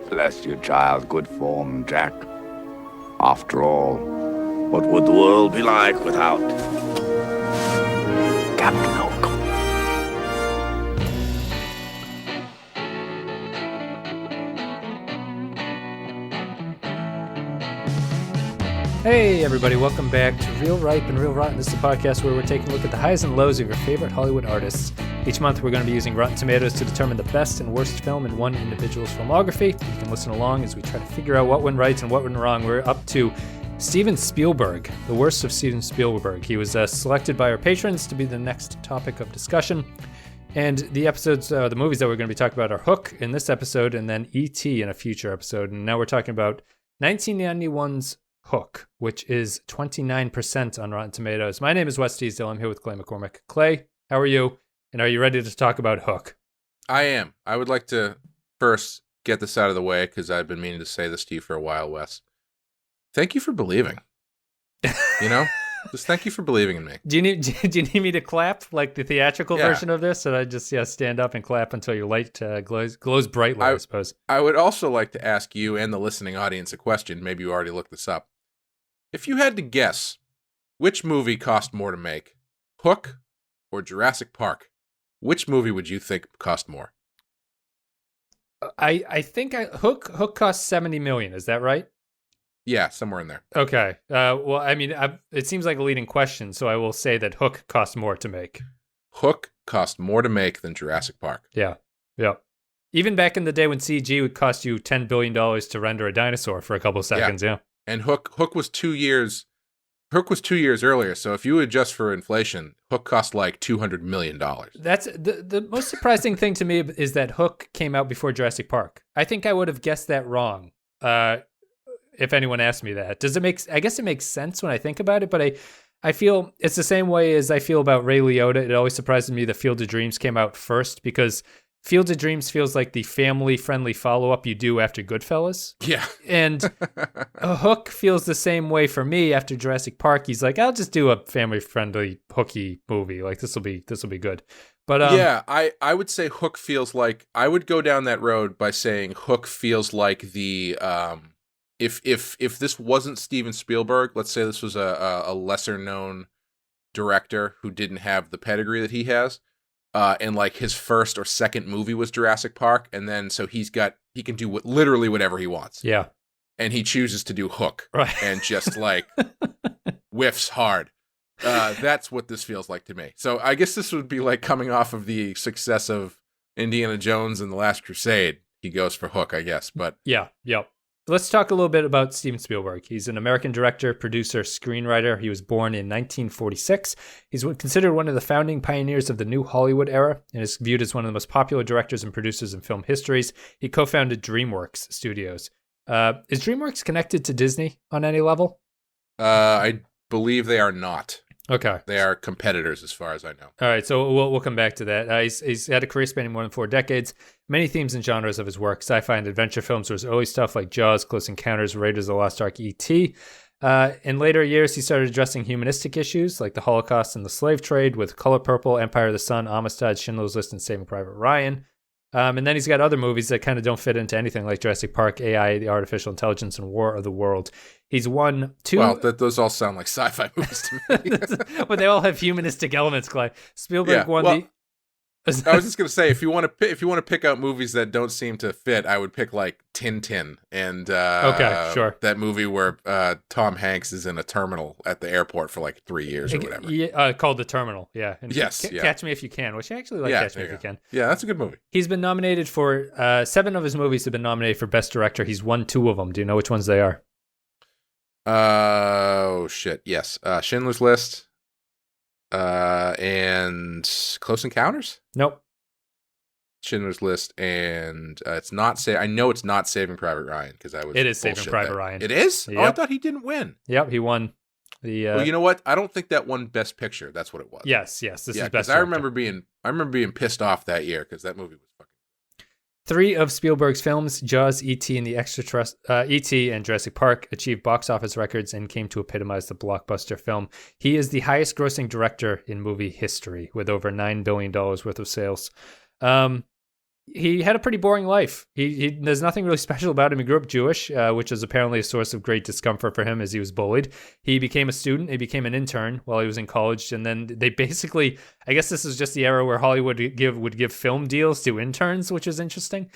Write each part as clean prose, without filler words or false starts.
Bless you, child. Good form, Jack. After all, what would the world be like without Captain Hook? Hey everybody, welcome back to Real Ripe and Real Rotten. This is a podcast where we're taking a look at the highs and lows of your favorite Hollywood artists. Each month we're going to be using Rotten Tomatoes to determine the best and worst film in one individual's filmography. You can listen along as we try to figure out what went right and what went wrong. We're up to Steven Spielberg, the worst of Steven Spielberg. He was selected by our patrons to be the next topic of discussion. And the episodes, the movies that we're going to be talking about are Hook in this episode and then E.T. in a future episode. And now we're talking about 1991's Hook, which is 29% on Rotten Tomatoes. My name is Wes Teasdale. I'm here with Clay McCormick. Clay, how are you? And are you ready to talk about Hook? I am. I would like to first get this out of the way because I've been meaning to say this to you for a while, Wes. Thank you for believing. You know? Just thank you for believing in me. Do you need me to clap like the theatrical version of this? Or I just stand up and clap until your light glows brightly, I suppose. I would also like to ask you and the listening audience a question. Maybe you already looked this up. If you had to guess which movie cost more to make, Hook or Jurassic Park, which movie would you think cost more? I think Hook cost $70 million. Is that right? Yeah, somewhere in there. Okay. Well, I mean, it seems like a leading question, so I will say that Hook cost more to make. Hook cost more to make than Jurassic Park. Yeah. Even back in the day when CG would cost you $10 billion to render a dinosaur for a couple of seconds, yeah. And Hook was 2 years. Hook was 2 years earlier, so if you adjust for inflation, Hook cost like $200 million. That's the most surprising thing to me is that Hook came out before Jurassic Park. I think I would have guessed that wrong. If anyone asked me that. I guess it makes sense when I think about it, but I feel it's the same way as I feel about Ray Liotta. It always surprises me that Field of Dreams came out first because Field of Dreams feels like the family-friendly follow-up you do after Goodfellas. Yeah. And Hook feels the same way for me after Jurassic Park. He's like, I'll just do a family-friendly hooky movie. Like this will be good. But yeah, I would say Hook feels like I would go down that road by saying Hook feels like the if this wasn't Steven Spielberg, let's say this was a lesser known director who didn't have the pedigree that he has, and like his first or second movie was Jurassic Park, and then so he can do literally whatever he wants. Yeah. And he chooses to do Hook, right, and just like whiffs hard. That's what this feels like to me. So I guess this would be like coming off of the success of Indiana Jones and The Last Crusade. He goes for Hook, I guess. But yeah. Let's talk a little bit about Steven Spielberg. He's an American director, producer, screenwriter. He was born in 1946. He's considered one of the founding pioneers of the new Hollywood era and is viewed as one of the most popular directors and producers in film histories. He co-founded DreamWorks Studios. Is DreamWorks connected to Disney on any level? I believe they are not. Okay. They are competitors as far as I know. All right, so we'll come back to that. He's had a career spanning more than 4 decades. Many themes and genres of his work. Sci-fi and adventure films were his early stuff like Jaws, Close Encounters, Raiders of the Lost Ark, E.T. In later years, he started addressing humanistic issues like the Holocaust and the slave trade with Color Purple, Empire of the Sun, Amistad, Schindler's List, and Saving Private Ryan. And then he's got other movies that kind of don't fit into anything like Jurassic Park, AI, the Artificial Intelligence, and War of the World. He's won 2... Well, those all sound like sci-fi movies to me. But they all have humanistic elements, Clay. Spielberg won the... I was just gonna say, if you want to pick out movies that don't seem to fit, I would pick like Tintin and okay, sure, that movie where Tom Hanks is in a terminal at the airport for like 3 years or whatever. Yeah, called The Terminal. Yeah. And yes. Catch Me If You Can, which I actually like. Catch Me If You Can. Yeah, that's a good movie. He's been nominated for 7 of his movies have been nominated for Best Director. He's won 2 of them. Do you know which ones they are? Oh shit! Yes, Schindler's List. And Close Encounters? Nope. Schindler's List, and it's not I know it's not Saving Private Ryan because I was. It is Saving Private Ryan. It is? Yep. Oh, I thought he didn't win. Yep, he won. Well, you know what? I don't think that won Best Picture. That's what it was. Yes. This is Best Director. I remember being pissed off that year because that movie was fucking. 3 of Spielberg's films, Jaws, E.T. and E.T. and Jurassic Park, achieved box office records and came to epitomize the blockbuster film. He is the highest-grossing director in movie history, with over $9 billion worth of sales. he had a pretty boring life. He there's nothing really special about him. He grew up Jewish, which is apparently a source of great discomfort for him as he was bullied. He became a student. He became an intern while he was in college, and then they basically, I guess this is just the era where Hollywood would give film deals to interns, which is interesting.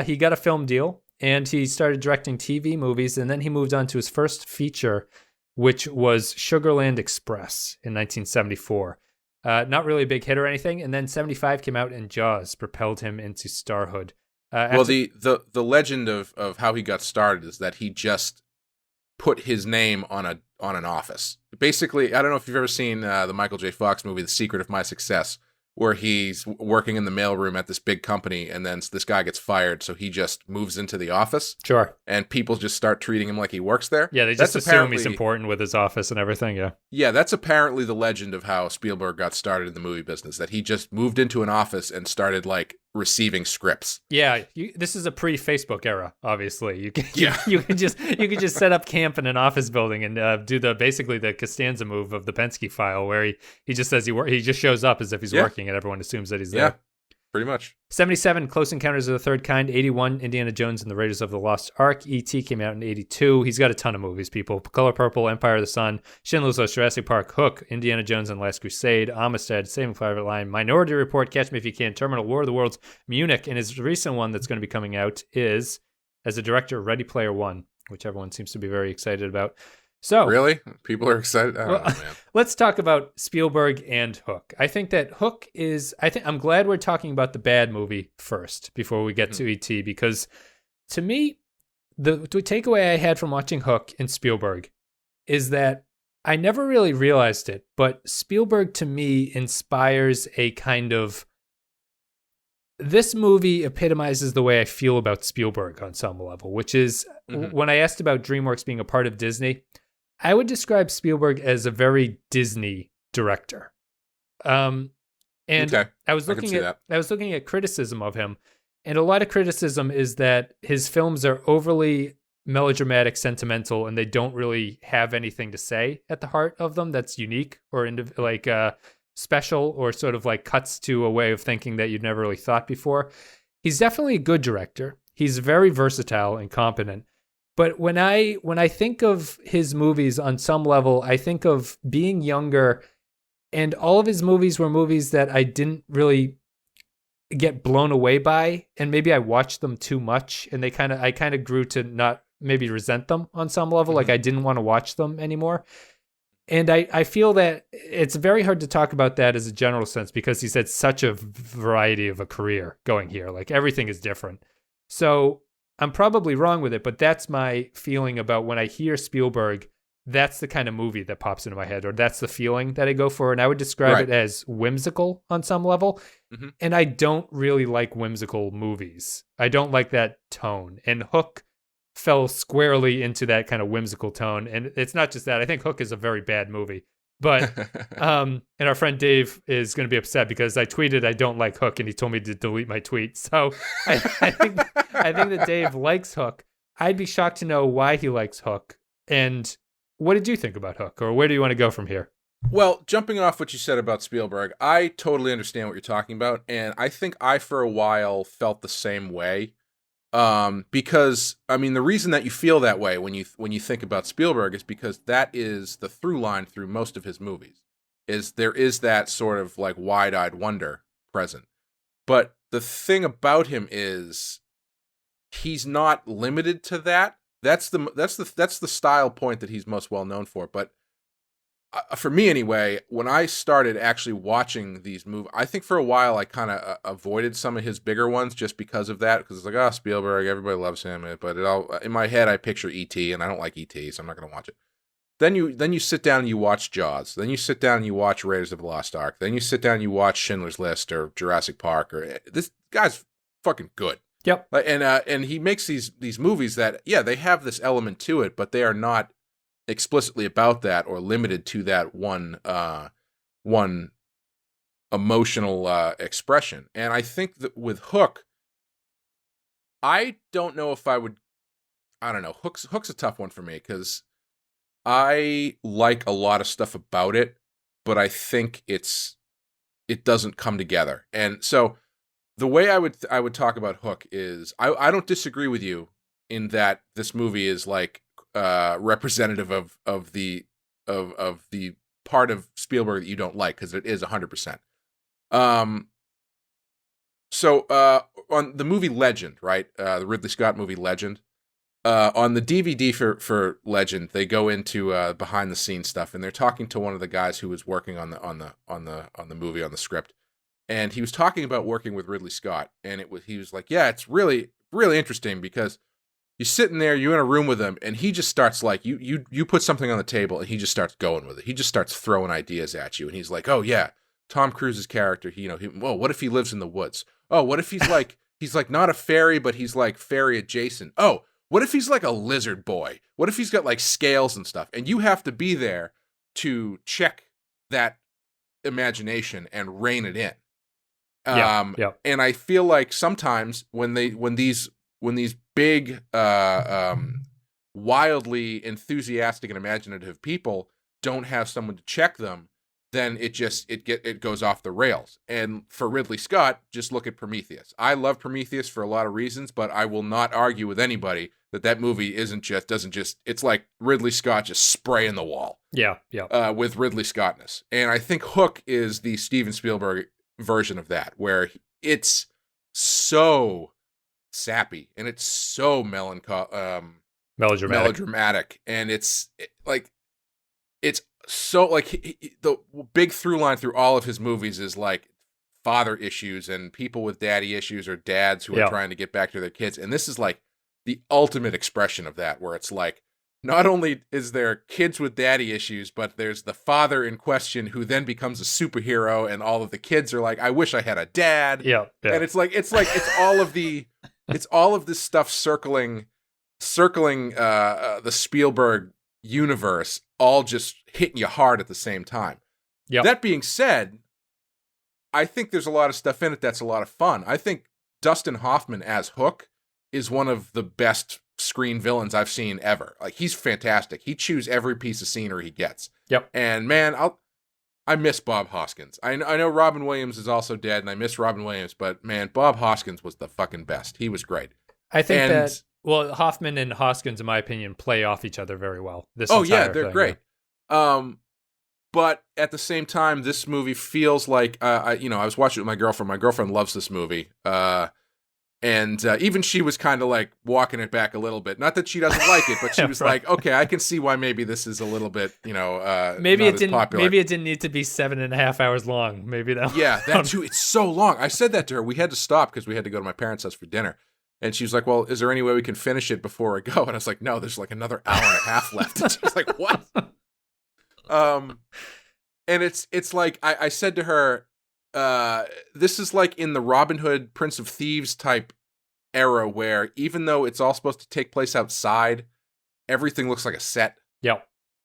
He got a film deal, and he started directing TV movies, and then he moved on to his first feature, which was Sugarland Express in 1974. Not really a big hit or anything. And then 75 came out and Jaws propelled him into starhood. Well, the legend of how he got started is that he just put his name on an office. Basically, I don't know if you've ever seen the Michael J. Fox movie, The Secret of My Success, where he's working in the mailroom at this big company, and then this guy gets fired, so he just moves into the office. Sure. And people just start treating him like he works there. Yeah, they just assume he's important with his office and everything, yeah. Yeah, that's apparently the legend of how Spielberg got started in the movie business, that he just moved into an office and started, like, receiving scripts. Yeah, this is a pre-Facebook era, obviously. You can just set up camp in an office building and do basically the Costanza move of the Pensky file, where he just says he just shows up as if he's working, and everyone assumes that he's there. Yeah, pretty much. 77, Close Encounters of the Third Kind. 81, Indiana Jones and the Raiders of the Lost Ark. E.T. came out in 82. He's got a ton of movies, people. Color Purple, Empire of the Sun, Schindler's List, Jurassic Park, Hook, Indiana Jones and Last Crusade, Amistad, Saving Private Ryan, Minority Report, Catch Me If You Can, Terminal, War of the Worlds, Munich, and his recent one that's going to be coming out is, as a director, Ready Player One, which everyone seems to be very excited about. So really? People are excited? I don't know, man. Let's talk about Spielberg and Hook. I think that Hook is... I'm glad we're talking about the bad movie first before we get to E.T., because to me, the takeaway I had from watching Hook and Spielberg is that I never really realized it, but Spielberg to me inspires a kind of... This movie epitomizes the way I feel about Spielberg on some level, which is when I asked about DreamWorks being a part of Disney, I would describe Spielberg as a very Disney director. I was looking at criticism of him, and a lot of criticism is that his films are overly melodramatic, sentimental, and they don't really have anything to say at the heart of them that's unique or special, or sort of like cuts to a way of thinking that you'd never really thought before. He's definitely a good director. He's very versatile and competent. But when I think of his movies on some level, I think of being younger, and all of his movies were movies that I didn't really get blown away by, and maybe I watched them too much, and I kind of grew to not maybe resent them on some level, like I didn't want to watch them anymore. And I feel that it's very hard to talk about that as a general sense, because he's had such a variety of a career going here. Like, everything is different. So I'm probably wrong with it, but that's my feeling about when I hear Spielberg. That's the kind of movie that pops into my head, or that's the feeling that I go for. And I would describe it as whimsical on some level. And I don't really like whimsical movies. I don't like that tone. And Hook fell squarely into that kind of whimsical tone. And it's not just that. I think Hook is a very bad movie. But and our friend Dave is going to be upset because I tweeted I don't like Hook, and he told me to delete my tweet. So I think that Dave likes Hook. I'd be shocked to know why he likes Hook. And what did you think about Hook, or where do you want to go from here? Well, jumping off what you said about Spielberg, I totally understand what you're talking about, and I think I for a while felt the same way. Because I mean, the reason that you feel that way when you think about Spielberg is because that is the through line through most of his movies. Is there is that sort of like wide-eyed wonder present. But the thing about him is he's not limited to that. That's the style point that he's most well known for. But for me anyway, when I started actually watching these movies, I think for a while I kind of avoided some of his bigger ones just because of that. Because it's like, oh, Spielberg, everybody loves him. But in my head, I picture E.T., and I don't like E.T., so I'm not going to watch it. Then you sit down and you watch Jaws. Then you sit down and you watch Raiders of the Lost Ark. Then you sit down and you watch Schindler's List or Jurassic Park. Or this guy's fucking good. Yep. And he makes these movies that, yeah, they have this element to it, but they are not explicitly about that or limited to that one emotional expression. And I think that with Hook, I don't know if I would. I don't know. Hook's a tough one for me because I like a lot of stuff about it, but I think it doesn't come together. And so the way I would talk about Hook is I don't disagree with you in that this movie is like representative of the part of Spielberg that you don't like, because it is 100%. So on the movie Legend, right? The Ridley Scott movie Legend. On the DVD for Legend, they go into behind the scenes stuff, and they're talking to one of the guys who was working on the movie, on the script, and he was talking about working with Ridley Scott, and he was like, yeah, it's really really interesting because you're sitting there, you're in a room with him, and he just starts like you put something on the table, and he just starts going with it. He just starts throwing ideas at you, and he's like, oh yeah, Tom Cruise's character, well, what if he lives in the woods? Oh, what if he's like not a fairy, but he's like fairy adjacent? Oh, what if he's like a lizard boy? What if he's got like scales and stuff? And you have to be there to check that imagination and rein it in. And I feel like sometimes when these big, wildly enthusiastic and imaginative people don't have someone to check them, then it goes off the rails. And for Ridley Scott, just look at Prometheus. I love Prometheus for a lot of reasons, but I will not argue with anybody that movie it's like Ridley Scott just spraying the wall. With Ridley Scottness. And I think Hook is the Steven Spielberg version of that, where it's so sappy and it's so melodramatic, and it's so like the big through line through all of his movies is like father issues and people with daddy issues, or dads who are trying to get back to their kids. And this is like the ultimate expression of that, where it's like, not only is there kids with daddy issues, but there's the father in question who then becomes a superhero, and all of the kids are like, I wish I had a dad. And it's all of this stuff circling the Spielberg universe, all just hitting you hard at the same time. That being said, I think there's a lot of stuff in it that's a lot of fun. I think Dustin Hoffman as Hook is one of the best screen villains I've seen ever. Like, he's fantastic. He chews every piece of scenery he gets. And man, I miss Bob Hoskins. I know Robin Williams is also dead, and I miss Robin Williams, but man, Bob Hoskins was the fucking best. He was great. I think Hoffman and Hoskins, in my opinion, play off each other very well. They're great. But at the same time, this movie feels like, I was watching it with my girlfriend. My girlfriend loves this movie. And even she was kind of like walking it back a little bit. Not that she doesn't like it, but she was like, okay, I can see why maybe this is a little bit, maybe not it didn't popular. Maybe it didn't need to be 7.5 hours long. Maybe that. Yeah, that too. It's so long. I said that to her. We had to stop because we had to go to my parents' house for dinner. And she was like, well, is there any way we can finish it before I go? And I was like, no, there's like another hour and a half left. And she was like, what? And it's like, I said to her, this is like in the Robin Hood, Prince of Thieves type era, where even though it's all supposed to take place outside, everything looks like a set.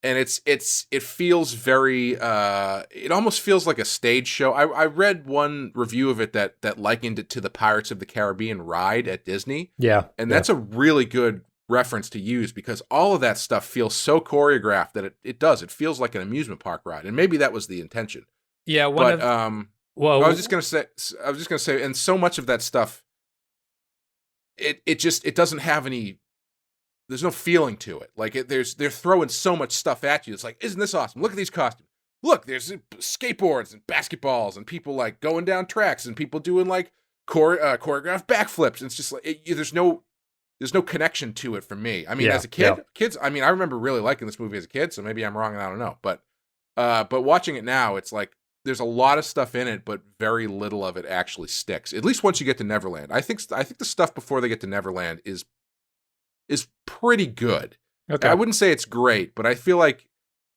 And it feels very, it almost feels like a stage show. I read one review of it that likened it to the Pirates of the Caribbean ride at Disney. And that's a really good reference to use, because all of that stuff feels so choreographed that it feels like an amusement park ride. And maybe that was the intention. I was just gonna say, and so much of that stuff, it doesn't have any. There's no feeling to it. Like they're throwing so much stuff at you. It's like, isn't this awesome? Look at these costumes. Look, there's skateboards and basketballs and people like going down tracks and people doing like choreographed backflips. And it's just like there's no connection to it for me. I mean, as a kid, I remember really liking this movie as a kid. So maybe I'm wrong and I don't know. But watching it now, it's like there's a lot of stuff in it, but very little of it actually sticks. At least once you get to Neverland. I think the stuff before they get to Neverland is pretty good. Okay. I wouldn't say it's great, but I feel like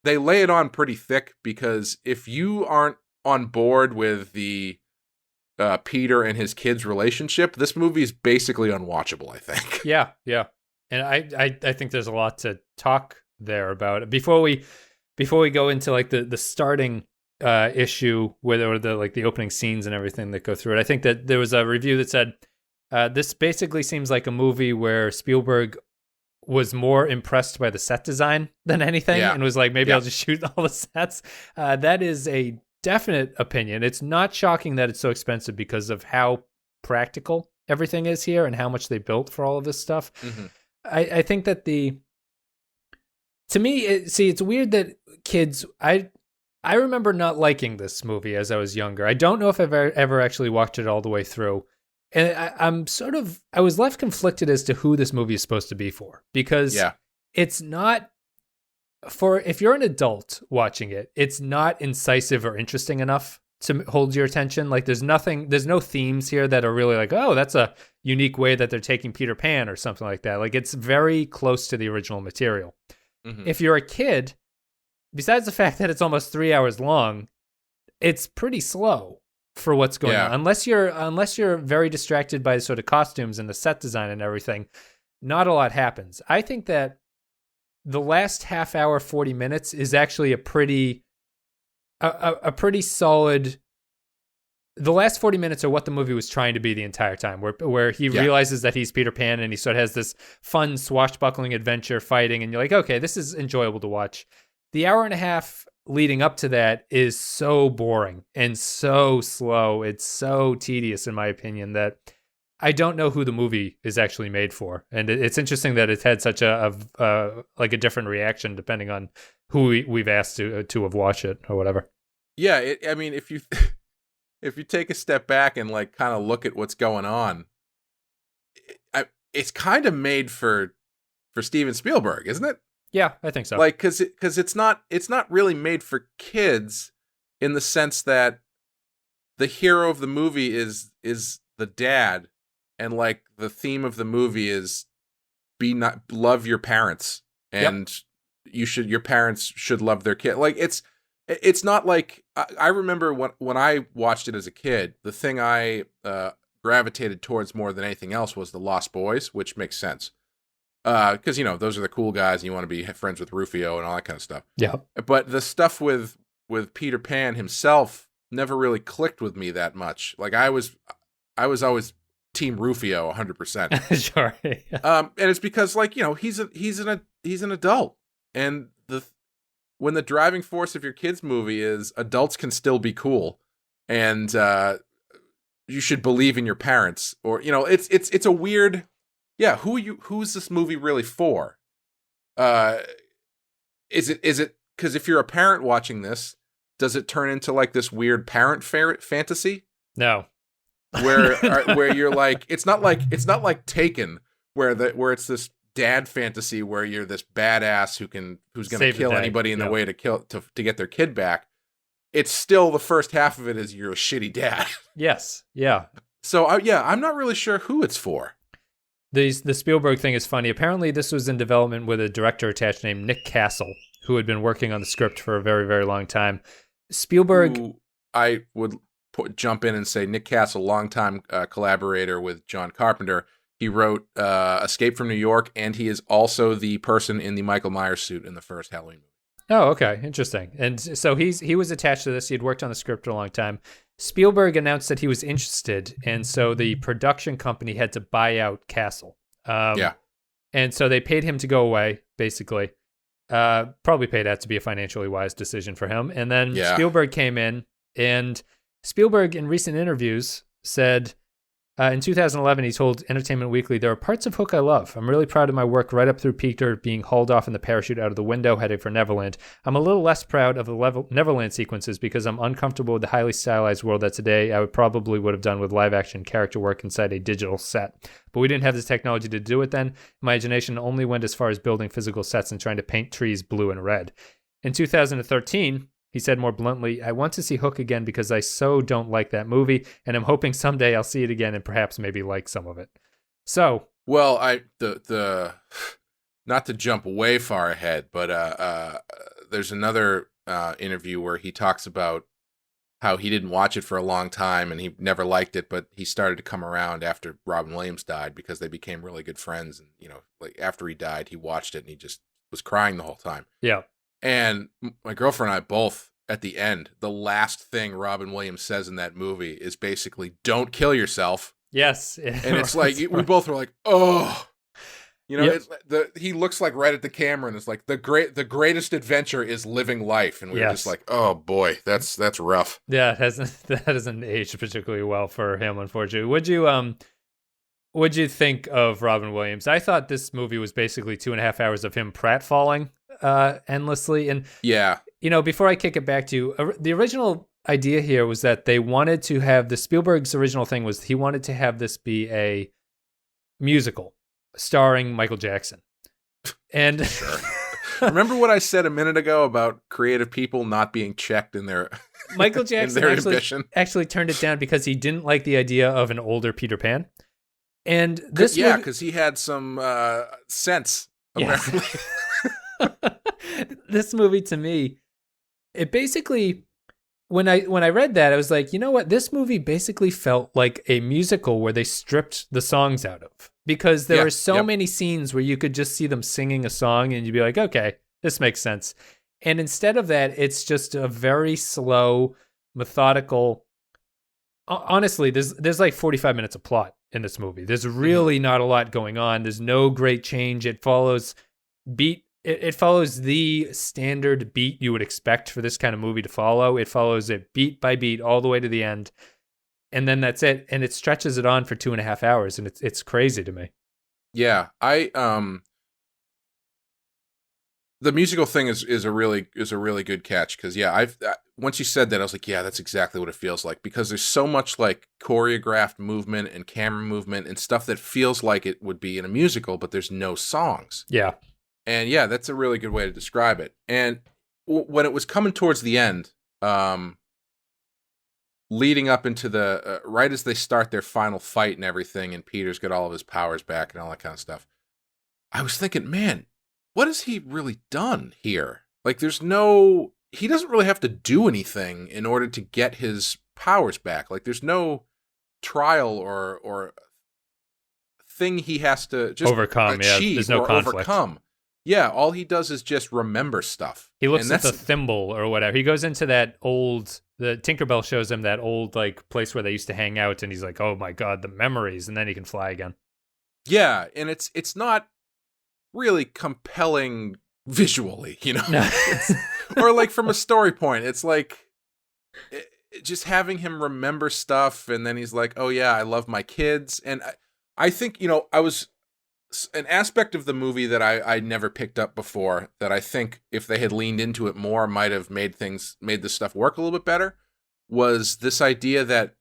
they lay it on pretty thick, because if you aren't on board with the Peter and his kids' relationship, this movie is basically unwatchable, I think. Yeah. And I think there's a lot to talk there about it. Before we go into like the starting issue or the opening scenes and everything that go through it, I think that there was a review that said, this basically seems like a movie where Spielberg was more impressed by the set design than anything, and was like, maybe I'll just shoot all the sets. That is a definite opinion. It's not shocking that it's so expensive because of how practical everything is here and how much they built for all of this stuff. Mm-hmm. I think that to me, it's weird that kids, I remember not liking this movie as I was younger. I don't know if I've ever actually watched it all the way through. And I was left conflicted as to who this movie is supposed to be for, because it's not if you're an adult watching it, it's not incisive or interesting enough to hold your attention. Like there's no themes here that are really like, oh, that's a unique way that they're taking Peter Pan or something like that. Like it's very close to the original material. Mm-hmm. If you're a kid, besides the fact that it's almost 3 hours long, it's pretty slow for what's going on. Unless you're very distracted by sort of costumes and the set design and everything, not a lot happens. I think that the last half hour, 40 minutes is actually a pretty solid. The last 40 minutes are what the movie was trying to be the entire time, where he realizes that he's Peter Pan and he sort of has this fun swashbuckling adventure fighting, and you're like, okay, this is enjoyable to watch. The hour and a half leading up to that is so boring and so slow. It's so tedious, in my opinion, that I don't know who the movie is actually made for. And it's interesting that it's had such a different reaction depending on who we've asked to have watched it or whatever. Yeah, I mean, if you take a step back and like kind of look at what's going on, it's kind of made for Steven Spielberg, isn't it? Yeah, I think so. Like, because it's not really made for kids in the sense that the hero of the movie is the dad, and like the theme of the movie is love your parents, and your parents should love their kid. Like it's not like I remember when I watched it as a kid, the thing I gravitated towards more than anything else was the Lost Boys, which makes sense. Because, those are the cool guys and you want to be friends with Rufio and all that kind of stuff. Yeah. But the stuff with Peter Pan himself never really clicked with me that much. Like I was always Team Rufio 100%. Sure. And it's because he's an adult, and when the driving force of your kids movie is adults can still be cool, and you should believe in your parents, or it's a weird. Yeah, who's this movie really for? Is it because if you're a parent watching this, does it turn into like this weird parent fantasy? No. Where you're like, it's not like Taken, where it's this dad fantasy where you're this badass who's going to kill anybody in the way to get their kid back. It's still the first half of it is you're a shitty dad. Yes. Yeah. So I'm not really sure who it's for. The Spielberg thing is funny. Apparently, this was in development with a director attached named Nick Castle, who had been working on the script for a very, very long time. Spielberg... I would jump in and say Nick Castle, longtime collaborator with John Carpenter. He wrote Escape from New York, and he is also the person in the Michael Myers suit in the first Halloween movie. Oh, okay. Interesting. And so he was attached to this. He had worked on the script for a long time. Spielberg announced that he was interested, and so the production company had to buy out Castle. And so they paid him to go away, basically. Probably paid out to be a financially wise decision for him. And then Spielberg came in, and Spielberg, in recent interviews, said... in 2011, he told Entertainment Weekly, "There are parts of Hook I love. I'm really proud of my work right up through Peter being hauled off in the parachute out of the window heading for Neverland. I'm a little less proud of the Neverland sequences because I'm uncomfortable with the highly stylized world that today I would have done with live-action character work inside a digital set. But we didn't have the technology to do it then. Imagination only went as far as building physical sets and trying to paint trees blue and red." In 2013... he said more bluntly, "I want to see Hook again because I so don't like that movie, and I'm hoping someday I'll see it again and perhaps maybe like some of it." So, well, the not to jump way far ahead, but there's another interview where he talks about how he didn't watch it for a long time and he never liked it, but he started to come around after Robin Williams died because they became really good friends, and like after he died, he watched it and he just was crying the whole time. Yeah. And my girlfriend and I both, at the end, the last thing Robin Williams says in that movie is basically, "Don't kill yourself." Yes. And it's like, we both were like, oh. You know, Yep. he looks like right at the camera and it's like the greatest adventure is living life, and we were just like, oh boy, that's rough. Yeah, that hasn't aged particularly well for him, unfortunately. What'd you think of Robin Williams? I thought this movie was basically 2.5 hours of him pratfalling endlessly. And yeah, before I kick it back to you, the original idea here was that they wanted to have Spielberg's original thing was he wanted to have this be a musical starring Michael Jackson. And sure. Remember what I said a minute ago about creative people not being checked in their Michael Jackson actually turned it down because he didn't like the idea of an older Peter Pan. And this because he had some sense, apparently. Yes. This movie, to me, it basically, when I read that, I was like, you know what? This movie basically felt like a musical where they stripped the songs out of, because there were so many scenes where you could just see them singing a song and you'd be like, okay, this makes sense. And instead of that, it's just a very slow, methodical. Honestly, there's like 45 minutes of plot in this movie. There's really not a lot going on. There's no great change. It follows It follows the standard beat you would expect for this kind of movie to follow. It follows it beat by beat all the way to the end, and then that's it. And it stretches it on for 2.5 hours, and it's crazy to me. Yeah, the musical thing is a really good catch, because once you said that, I was like, yeah, that's exactly what it feels like, because there's so much like choreographed movement and camera movement and stuff that feels like it would be in a musical, but there's no songs. Yeah. And yeah, that's a really good way to describe it. And when it was coming towards the end, leading up into the right as they start their final fight and everything, and Peter's got all of his powers back and all that kind of stuff, I was thinking, man, what has he really done here? Like, he doesn't really have to do anything in order to get his powers back. Like, there's no trial or thing he has to just overcome. Achieve, yeah, there's no conflict. Overcome. Yeah, all he does is just remember stuff. He looks at the thimble or whatever. He goes into the Tinkerbell shows him that old like place where they used to hang out, and he's like, oh my God, the memories, and then he can fly again. Yeah, and it's not really compelling visually, No. Or like from a story point, it's like just having him remember stuff, and then he's like, oh yeah, I love my kids. And I think, I was an aspect of the movie that I never picked up before, that I think if they had leaned into it more might have made this stuff work a little bit better, was this idea that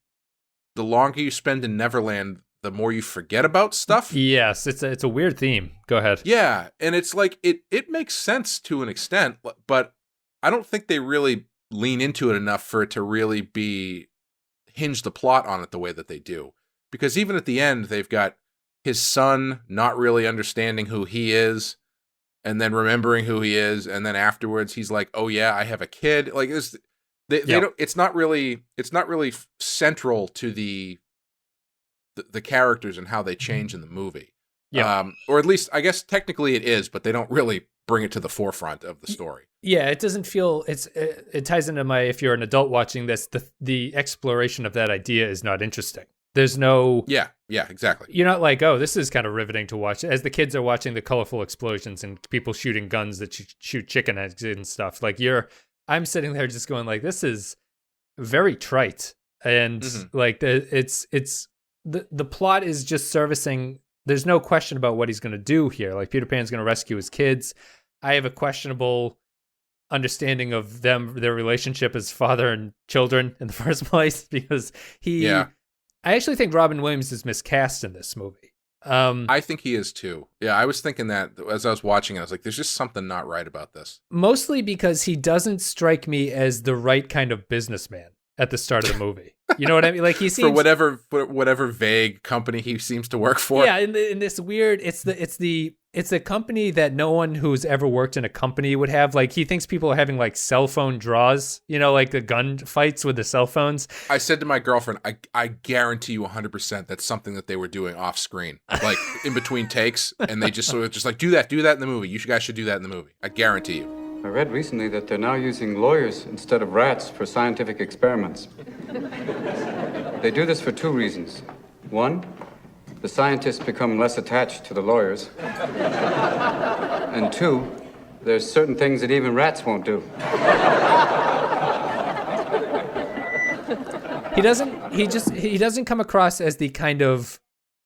the longer you spend in Neverland, the more you forget about stuff. Yes, it's a weird theme. Go ahead. Yeah, and it's like it makes sense to an extent, but I don't think they really lean into it enough for it to really hinge the plot on it the way that they do. Because even at the end, they've got his son not really understanding who he is, and then remembering who he is, and then afterwards he's like, "Oh yeah, I have a kid." Like they don't. It's not really central to the characters and how they change in the movie. Yeah. Or at least I guess technically it is, but they don't really bring it to the forefront of the story. Yeah, it doesn't feel it ties into my, if you're an adult watching this, the exploration of that idea is not interesting. There's no... Yeah, exactly. You're not like, oh, this is kind of riveting to watch. As the kids are watching the colorful explosions and people shooting guns that shoot chicken eggs and stuff, like I'm sitting there just going like, this is very trite. And like the plot is just servicing. There's no question about what he's going to do here. Like, Peter Pan's going to rescue his kids. I have a questionable understanding of their relationship as father and children in the first place, because I actually think Robin Williams is miscast in this movie. I think he is too. Yeah, I was thinking that as I was watching it. I was like, there's just something not right about this. Mostly because he doesn't strike me as the right kind of businessman at the start of the movie. You know what I mean? Like, he seems for whatever vague company he seems to work for. Yeah, in this weird, it's a company that no one who's ever worked in a company would have. Like, he thinks people are having like cell phone draws, like the gun fights with the cell phones. I said to my girlfriend, I guarantee you 100% that's something that they were doing off screen, like in between takes, and they just sort of just like, do that in the movie. You guys should do that in the movie. I guarantee you. I read recently that they're now using lawyers instead of rats for scientific experiments. They do this for two reasons. One, the scientists become less attached to the lawyers. And two, there's certain things that even rats won't do. He doesn't come across as the kind of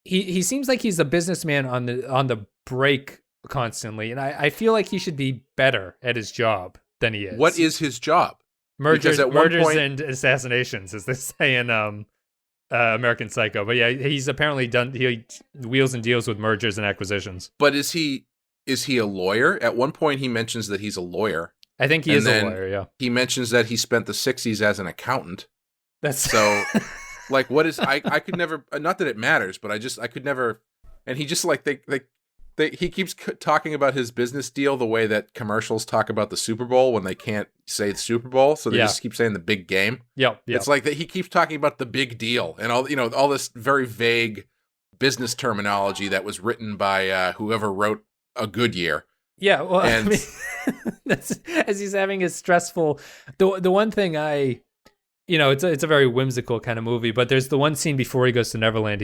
he seems like he's a businessman on the break constantly, and I feel like he should be better at his job than he is. What is his job? Murders Because at one point, and assassinations, as they say in American Psycho. But yeah, he's apparently he wheels and deals with mergers and acquisitions. but is he a lawyer? At one point, he mentions that he's a lawyer. I think he And is a then lawyer, yeah. He mentions that he spent the 60s as an accountant. That's So, like, what is I could never. Not that it matters, but I could never. And he just like he keeps talking about his business deal the way that commercials talk about the Super Bowl when they can't say the Super Bowl, so they just keep saying the big game. Yep. It's like that he keeps talking about the big deal and all this very vague business terminology that was written by whoever wrote A Good Year. Yeah, well, And- I mean, that's, as he's having his stressful. The one thing it's a very whimsical kind of movie, but there's the one scene before he goes to Neverland.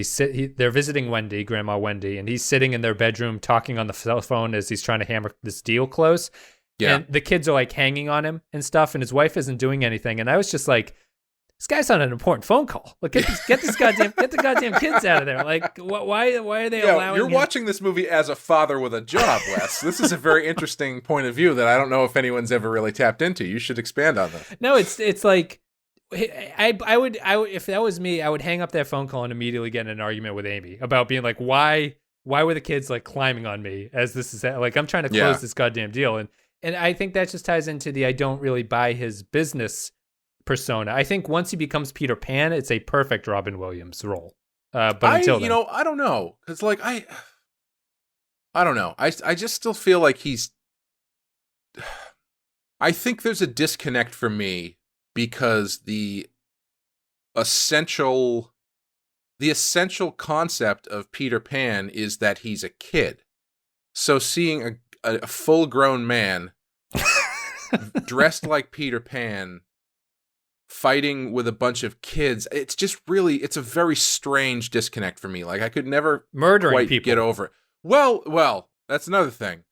They're visiting Wendy, Grandma Wendy, and he's sitting in their bedroom talking on the cell phone as he's trying to hammer this deal close. Yeah. And the kids are like hanging on him and stuff, and his wife isn't doing anything. And I was just like, this guy's on an important phone call. Like, get the goddamn kids out of there. Like, why are they allowing? You're him? watching this movie as a father with a job, Wes. This is a very interesting point of view that I don't know if anyone's ever really tapped into. You should expand on that. No, it's like. I would if that was me, I would hang up that phone call and immediately get in an argument with Amy about being like, why were the kids like climbing on me as this is like I'm trying to close this goddamn deal, and I think that just ties into the I don't really buy his business persona. I think once he becomes Peter Pan, it's a perfect Robin Williams role. But until then, I don't know, because like I don't know. I just still feel like he's. I think there's a disconnect for me. Because the essential concept of Peter Pan is that he's a kid. So seeing a full-grown man dressed like Peter Pan fighting with a bunch of kids, it's a very strange disconnect for me. Like I could never murdering quite people. get over it. Well, that's another thing.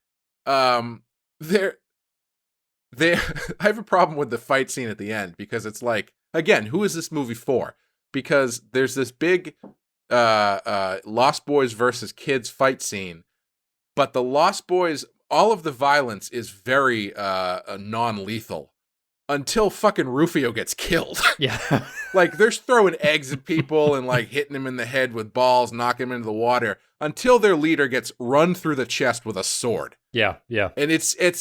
I have a problem with the fight scene at the end because it's like, again, who is this movie for? Because there's this big Lost Boys versus Kids fight scene, but the Lost Boys, all of the violence is very non-lethal until fucking Rufio gets killed. Yeah. Like they're throwing eggs at people and like hitting him in the head with balls, knocking him into the water until their leader gets run through the chest with a sword. Yeah. And it's a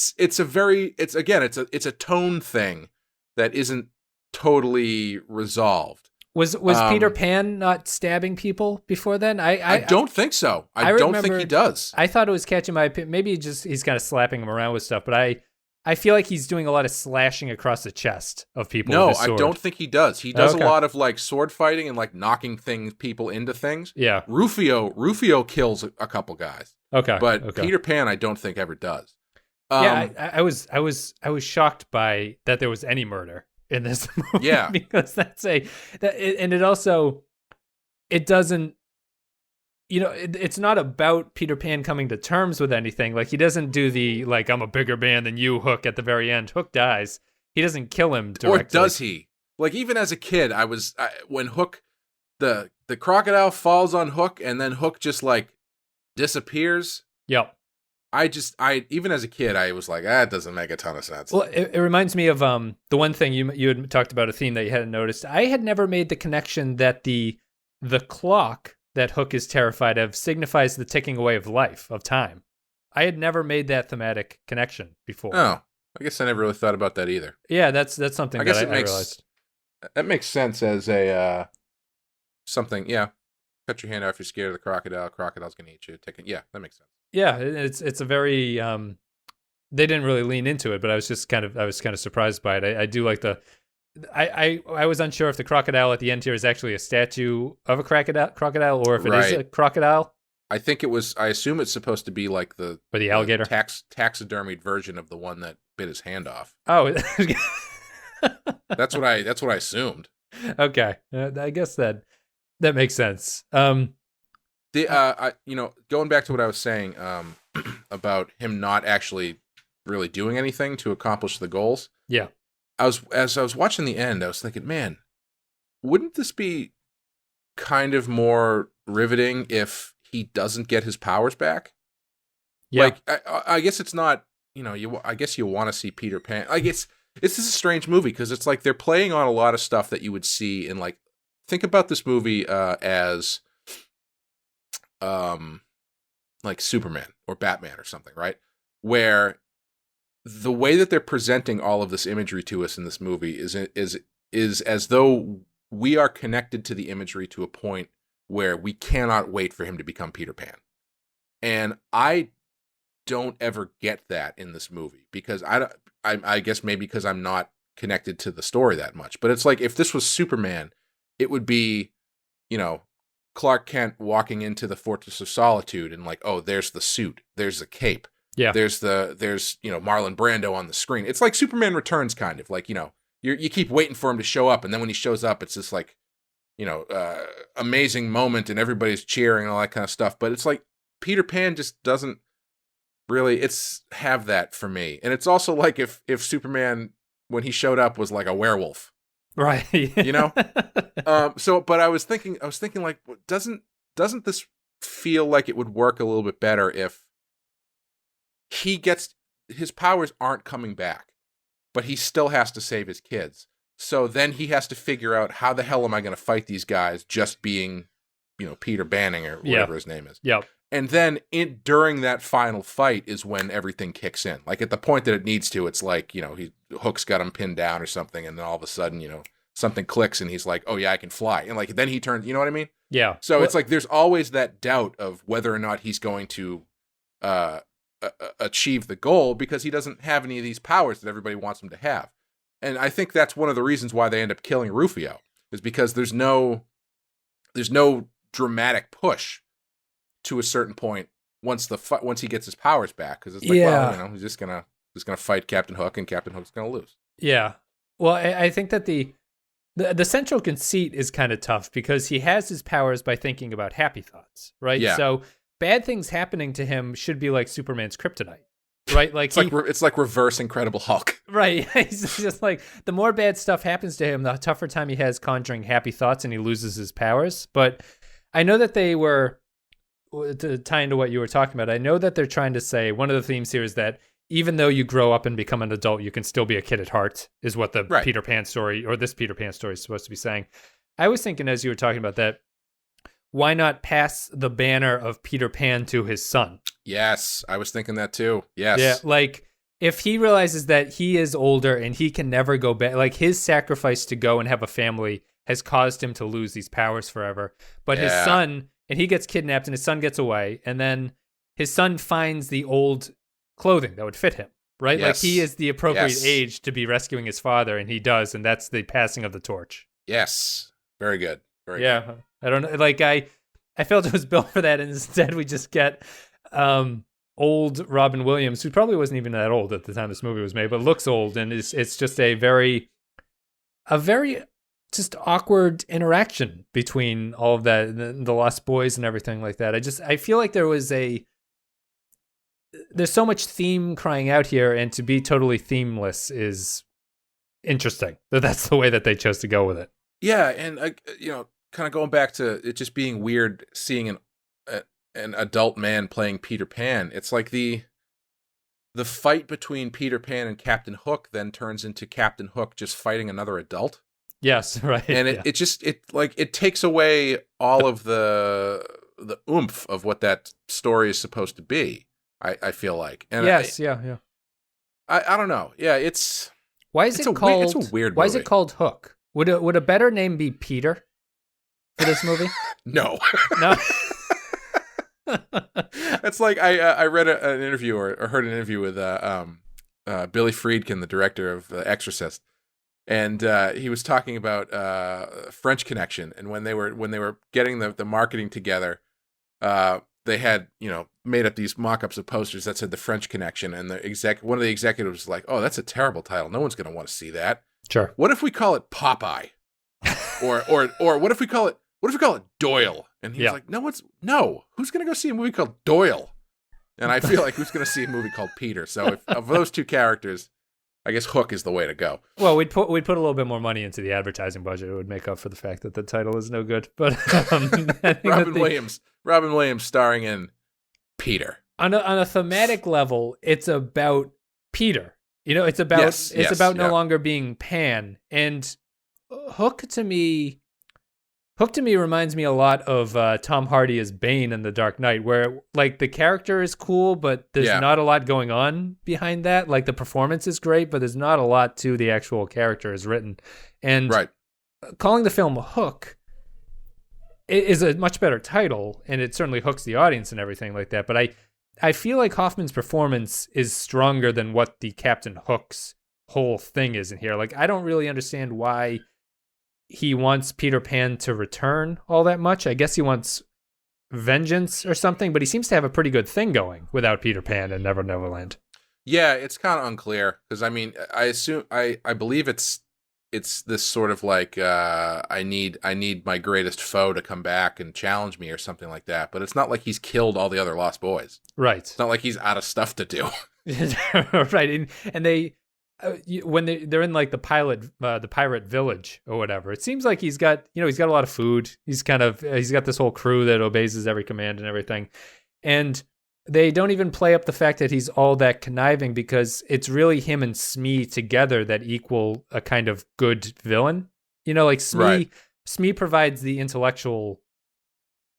tone thing that isn't totally resolved. Was Peter Pan not stabbing people before then? I don't think so. I don't think he does. I thought it was catching my opinion. Maybe he's kind of slapping him around with stuff, but I feel like he's doing a lot of slashing across the chest of people. No, with his sword. I don't think he does. He does Okay. a lot of like sword fighting and like knocking people into things. Yeah. Rufio kills a couple guys. Okay. But okay. Peter Pan, I don't think ever does. I was shocked by that there was any murder in this movie. Yeah. Because it doesn't. It's not about Peter Pan coming to terms with anything. Like he doesn't do the like I'm a bigger man than you Hook at the very end. Hook dies. He doesn't kill him directly. Or does he? Like even as a kid, when Hook, the crocodile falls on Hook and then Hook just like disappears. Yep. Even as a kid, I was like, it doesn't make a ton of sense. Well, it reminds me of the one thing you had talked about, a theme that you hadn't noticed. I had never made the connection that the clock that Hook is terrified of signifies the ticking away of life, of time. I had never made that thematic connection before. Oh, I guess I never really thought about that either. Yeah, that's something I realized. That makes sense as a something. Yeah, cut your hand off. You're scared of the crocodile. Crocodile's gonna eat you. Yeah, that makes sense. Yeah, it's a very they didn't really lean into it, but I was kind of surprised by it. I do like I was unsure if the crocodile at the end here is actually a statue of a crocodile or if it is a crocodile. I think it was. I assume it's supposed to be like the alligator taxidermied version of the one that bit his hand off. Oh, that's what I assumed. Okay, I guess that makes sense. Going back to what I was saying about him not actually really doing anything to accomplish the goals. Yeah. As I was watching the end, I was thinking, man, wouldn't this be kind of more riveting if he doesn't get his powers back? Yeah. Like, I guess it's not, I guess you want to see Peter Pan. Like, it's this is a strange movie because it's like they're playing on a lot of stuff that you would see in, like, think about this movie as like Superman or Batman or something, right? Where the way that they're presenting all of this imagery to us in this movie is as though we are connected to the imagery to a point where we cannot wait for him to become Peter Pan. And I don't ever get that in this movie because I guess maybe because I'm not connected to the story that much. But it's like if this was Superman, it would be, Clark Kent walking into the Fortress of Solitude and like, oh, there's the suit, there's the cape. Yeah. There's Marlon Brando on the screen. It's like Superman Returns, kind of like, you keep waiting for him to show up, and then when he shows up, it's this like, amazing moment, and everybody's cheering and all that kind of stuff. But it's like Peter Pan just doesn't really have that for me. And it's also like if Superman when he showed up was like a werewolf, right? But I was thinking like, doesn't this feel like it would work a little bit better if his powers aren't coming back, but he still has to save his kids. So then he has to figure out how the hell am I going to fight these guys just being, Peter Banning or whatever his name is. Yep. And then during that final fight is when everything kicks in. Like at the point that it needs to, it's like, Hook's got him pinned down or something. And then all of a sudden, something clicks and he's like, oh yeah, I can fly. And like, then he turns, you know what I mean? Yeah. So it's like, there's always that doubt of whether or not he's going to, achieve the goal because he doesn't have any of these powers that everybody wants him to have. And I think that's one of the reasons why they end up killing Rufio is because there's no dramatic push to a certain point once he gets his powers back, because it's like, he's just gonna fight Captain Hook and Captain Hook's gonna lose. Yeah. Well, I think that the central conceit is kind of tough because he has his powers by thinking about happy thoughts, right? Yeah. So bad things happening to him should be like Superman's kryptonite, right? Like it's like reverse Incredible Hulk, right? He's just like the more bad stuff happens to him, the tougher time he has conjuring happy thoughts, and he loses his powers. But I know that they were, to tie into what you were talking about, I know that they're trying to say one of the themes here is that even though you grow up and become an adult, you can still be a kid at heart, is what the Peter Pan story, or this Peter Pan story, is supposed to be saying. I was thinking as you were talking about that, why not pass the banner of Peter Pan to his son? Yes, I was thinking that too. Yes. Yeah, like if he realizes that he is older and he can never go back, like his sacrifice to go and have a family has caused him to lose these powers forever. But his son, and he gets kidnapped and his son gets away, and then his son finds the old clothing that would fit him, right? Yes. Like he is the appropriate age to be rescuing his father, and he does, and that's the passing of the torch. Yes. Very good. Very good. I don't know. Like I felt it was built for that, and instead we just get old Robin Williams, who probably wasn't even that old at the time this movie was made, but looks old, and it's just a very just awkward interaction between all of that, the Lost Boys and everything like that. I feel like there's so much theme crying out here, and to be totally themeless is interesting. That's the way that they chose to go with it. Yeah, and kind of going back to it just being weird seeing an adult man playing Peter Pan. It's like the fight between Peter Pan and Captain Hook then turns into Captain Hook just fighting another adult. Yes, right. And it takes away all of the oomph of what that story is supposed to be. I feel like. And yes, I don't know. Yeah, it's why is it called? It's a weird. Why movie. Is it called Hook? Would a better name be Peter for this movie? No. No. It's like I read an interview or heard an interview with Billy Friedkin, the director of The Exorcist, and he was talking about French Connection, and when they were getting the marketing together, they had made up these mock-ups of posters that said The French Connection, and one of the executives was like, "Oh, that's a terrible title. No one's going to want to see that. Sure. What if we call it Popeye, or what if we call it Doyle?" And he was like, no, who's going to go see a movie called Doyle? And I feel like who's going to see a movie called Peter? So if, of those two characters, I guess Hook is the way to go. Well, we'd put a little bit more money into the advertising budget. It would make up for the fact that the title is no good. But I think Robin Williams starring in Peter. On a thematic level, it's about Peter. It's about no longer being Pan. And Hook to me reminds me a lot of Tom Hardy as Bane in The Dark Knight, where like the character is cool, but there's not a lot going on behind that. Like the performance is great, but there's not a lot to the actual character as written. And calling the film Hook is a much better title, and it certainly hooks the audience and everything like that. But I feel like Hoffman's performance is stronger than what the Captain Hook's whole thing is in here. Like I don't really understand why he wants Peter Pan to return all that much. I guess he wants vengeance or something, but he seems to have a pretty good thing going without Peter Pan and Never Never Land. Yeah, it's kind of unclear because I mean, I believe it's this sort of like I need my greatest foe to come back and challenge me or something like that. But it's not like he's killed all the other Lost Boys. Right. It's not like he's out of stuff to do. Right, and they. When they're in like the pirate village or whatever, it seems like he's got a lot of food. He's got this whole crew that obeys his every command and everything. And they don't even play up the fact that he's all that conniving, because it's really him and Smee together that equal a kind of good villain. Like Smee provides the intellectual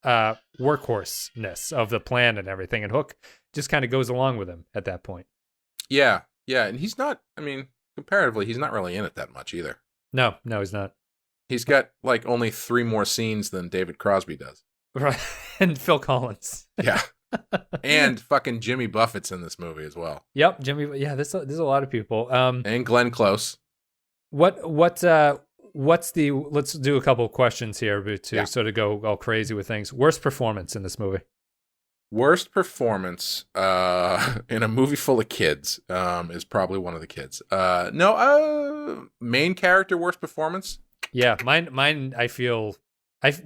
workhorseness of the plan and everything, and Hook just kind of goes along with him at that point. Yeah. Yeah, and he's not, I mean, comparatively, he's not really in it that much either. No, he's not. He's got, like, only 3 more scenes than David Crosby does. Right, and Phil Collins. Yeah. And fucking Jimmy Buffett's in this movie as well. Yep, there's a lot of people. And Glenn Close. Let's do a couple of questions here to sort of go all crazy with things. Worst performance in this movie? Worst performance in a movie full of kids is probably one of the kids. Main character worst performance? Yeah, mine. I feel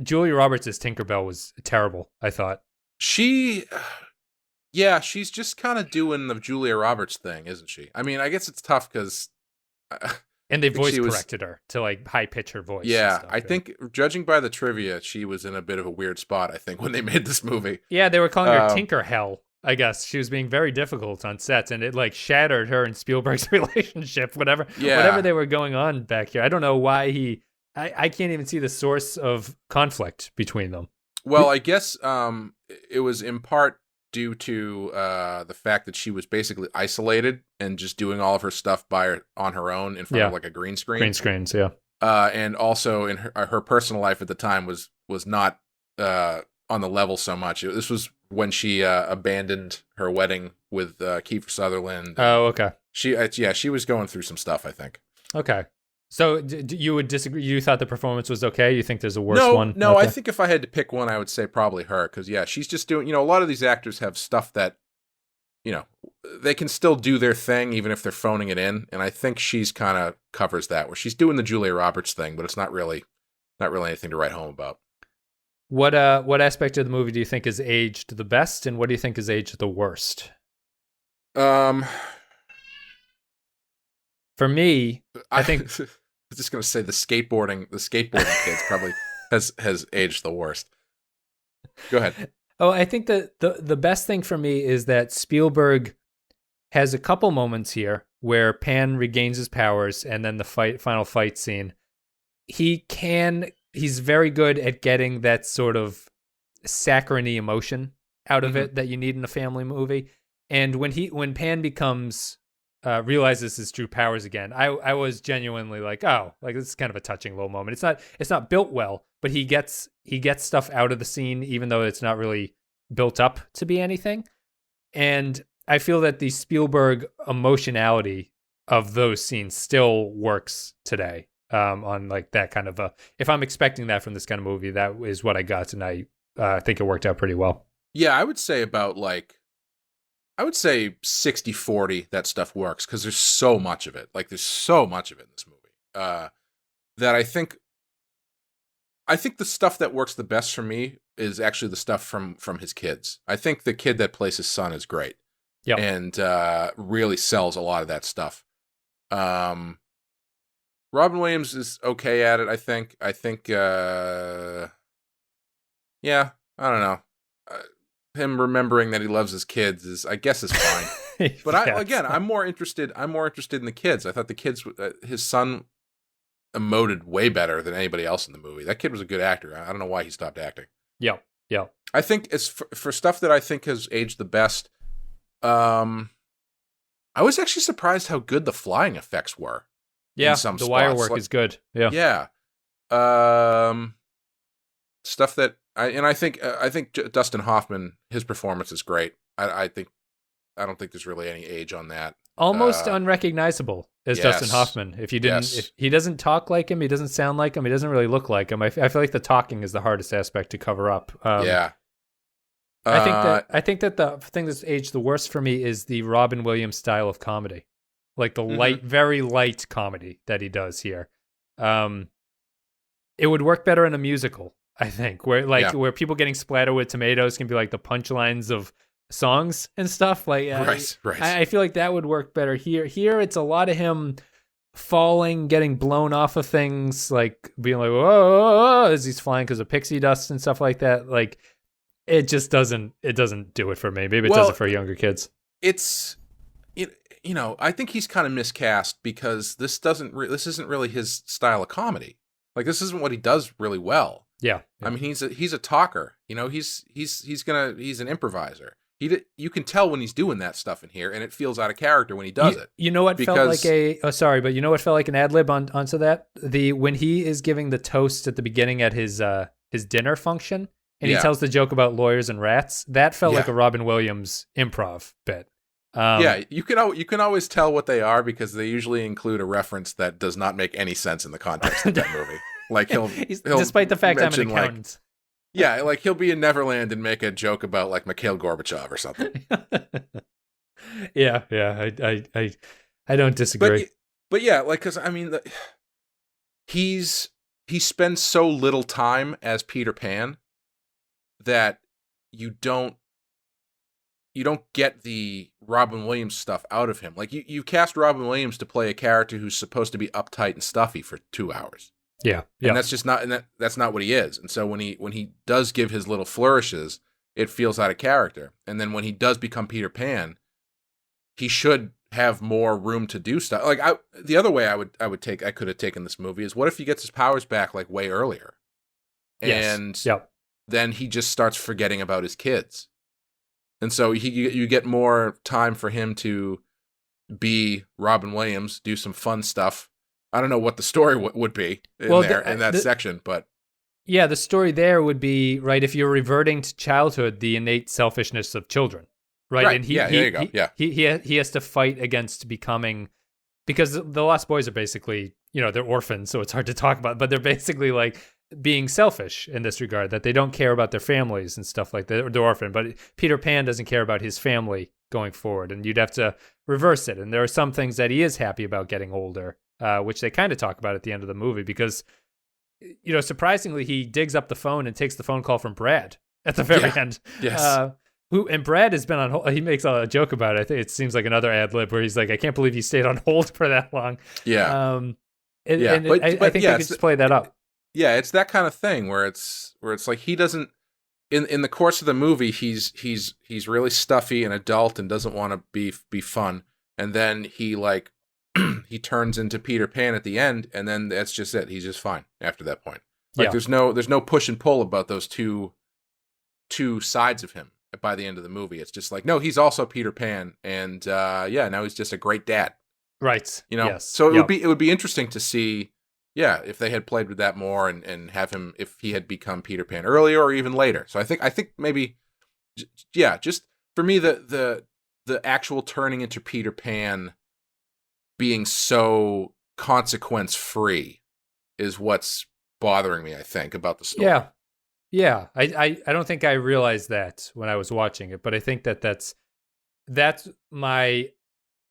Julia Roberts as Tinkerbell was terrible, I thought. She's just kind of doing the Julia Roberts thing, isn't she? I mean, I guess it's tough because... And they voice corrected her to like high pitch her voice. Yeah, I think judging by the trivia, she was in a bit of a weird spot, I think, when they made this movie. Yeah, they were calling her Tinker Hell, I guess. She was being very difficult on sets, and it like shattered her and Spielberg's relationship, whatever they were going on back here. I don't know why I can't even see the source of conflict between them. Well, I guess it was in part due to the fact that she was basically isolated and just doing all of her stuff on her own in front of like a green screen. Green screens, yeah. And also in her personal life at the time was not on the level so much. This was when she abandoned her wedding with Kiefer Sutherland. Oh, okay. She was going through some stuff, I think. Okay. So you would disagree? You thought the performance was okay? You think there's a worse one? No, okay. I think if I had to pick one, I would say probably her. Because, she's just doing, a lot of these actors have stuff that, they can still do their thing even if they're phoning it in. And I think she's kind of covers that, where she's doing the Julia Roberts thing, but it's not really anything to write home about. What aspect of the movie do you think is aged the best, and what do you think is aged the worst? For me, I think... I was just going to say the skateboarding kids probably has aged the worst. Go ahead. Oh, I think that the best thing for me is that Spielberg has a couple moments here where Pan regains his powers, and then the final fight scene. He's very good at getting that sort of saccharine emotion out of it that you need in a family movie. And when Pan realizes his true powers again, I was genuinely like, oh, like this is kind of a touching little moment. It's not built well, but he gets stuff out of the scene even though it's not really built up to be anything. And I feel that the Spielberg emotionality of those scenes still works today. On like that kind of if I'm expecting that from this kind of movie, that is what I got, and I think it worked out pretty well. Yeah, I would say 60-40 that stuff works, because there's so much of it. Like, there's so much of it in this movie that I think I think the stuff that works the best for me is actually the stuff from his kids. I think the kid that plays his son is great. Yep. And really sells a lot of that stuff. Robin Williams is okay at it, I think. Yeah, I don't know. Him remembering that he loves his kids is fine. But I'm more interested in the kids. I thought the kids, his son emoted way better than anybody else in the movie. That kid was a good actor. I don't know why he stopped acting. Yeah. I think it's for stuff that I think has aged the best. I was actually surprised how good the flying effects were. Yeah, in some the spots. wire work is good. Yeah. Stuff that I think Dustin Hoffman, his performance is great. I don't think there's really any age on that. Almost unrecognizable as Dustin Hoffman. If he doesn't talk like him, he doesn't sound like him, he doesn't really look like him. I feel like the talking is the hardest aspect to cover up. Yeah. I think that the thing that's aged the worst for me is the Robin Williams style of comedy, like the light, very light comedy that he does here. It would work better in a musical, I think, where people getting splattered with tomatoes can be like the punchlines of songs and stuff. Like, right. I feel like that would work better here. Here, it's a lot of him falling, getting blown off of things, like being like, whoa, as he's flying because of pixie dust and stuff like that. Like, it just doesn't do it for me. Maybe it does it for younger kids. I think he's kind of miscast because this isn't really his style of comedy. Like, this isn't what he does really well. Yeah. I mean, he's a talker. He's an improviser. You can tell when he's doing that stuff in here, and it feels out of character when he does it. You know what felt like you know what felt like an ad lib onto that? When he is giving the toast at the beginning at his dinner function, and he tells the joke about lawyers and rats. That felt like a Robin Williams improv bit. You can always tell what they are because they usually include a reference that does not make any sense in the context of that movie. Like he'll despite the fact I'm an accountant. Like he'll be in Neverland and make a joke about like Mikhail Gorbachev or something. Yeah, I don't disagree. But yeah, like, because I mean, he spends so little time as Peter Pan that you don't get the Robin Williams stuff out of him. Like, you cast Robin Williams to play a character who's supposed to be uptight and stuffy for 2 hours. Yeah. And that's just not, that's not what he is. And so when he does give his little flourishes, it feels out of character. And then when he does become Peter Pan, he should have more room to do stuff. Like, the other way I could have taken this movie is, what if he gets his powers back like way earlier? And then he just starts forgetting about his kids. And so you get more time for him to be Robin Williams, do some fun stuff. I don't know what the story would be in that section, but yeah, the story there would be, right, if you're reverting to childhood, the innate selfishness of children, right? And there you go. Yeah, he has to fight against becoming, because the Lost Boys are basically, they're orphans, so it's hard to talk about, but they're basically like being selfish in this regard, that they don't care about their families and stuff like that. They're orphan, but Peter Pan doesn't care about his family going forward, and you'd have to reverse it. And there are some things that he is happy about getting older, which they kind of talk about at the end of the movie, because, surprisingly, he digs up the phone and takes the phone call from Brad at the very end. Yes. And Brad has been on hold. He makes a joke about it. I think it seems like another ad lib where he's like, I can't believe you stayed on hold for that long. Yeah. I think they could just play that up. Yeah, it's that kind of thing where it's like he doesn't, in the course of the movie, he's really stuffy and adult and doesn't want to be fun, and then he like he turns into Peter Pan at the end, and then that's just it. He's just fine after that point. Like, there's no push and pull about those two sides of him by the end of the movie. It's just like, no, he's also Peter Pan, and now he's just a great dad. Right. Yes. So it would be interesting to see. Yeah, if they had played with that more and have him, if he had become Peter Pan earlier or even later. So I think maybe, just for me, the actual turning into Peter Pan being so consequence free is what's bothering me, I think, about the story. Yeah. I don't think I realized that when I was watching it, but I think that's my,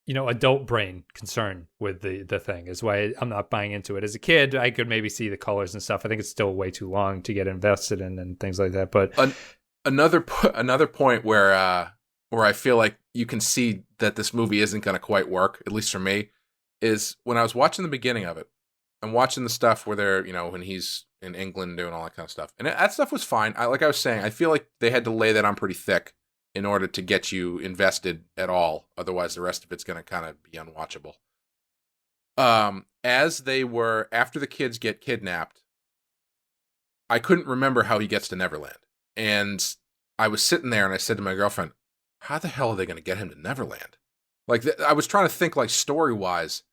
adult brain concern with the thing is why I'm not buying into it. As a kid, I could maybe see the colors and stuff. I think it's still way too long to get invested in and things like that. But another point where I feel like you can see that this movie isn't going to quite work, at least for me, is when I was watching the beginning of it. I'm watching the stuff where they're, when he's in England doing all that kind of stuff. And that stuff was fine. Like I was saying, I feel like they had to lay that on pretty thick in order to get you invested at all. Otherwise, the rest of it's going to kind of be unwatchable. After the kids get kidnapped, I couldn't remember how he gets to Neverland. And I was sitting there and I said to my girlfriend, how the hell are they going to get him to Neverland? Like, I was trying to think, like, story-wise,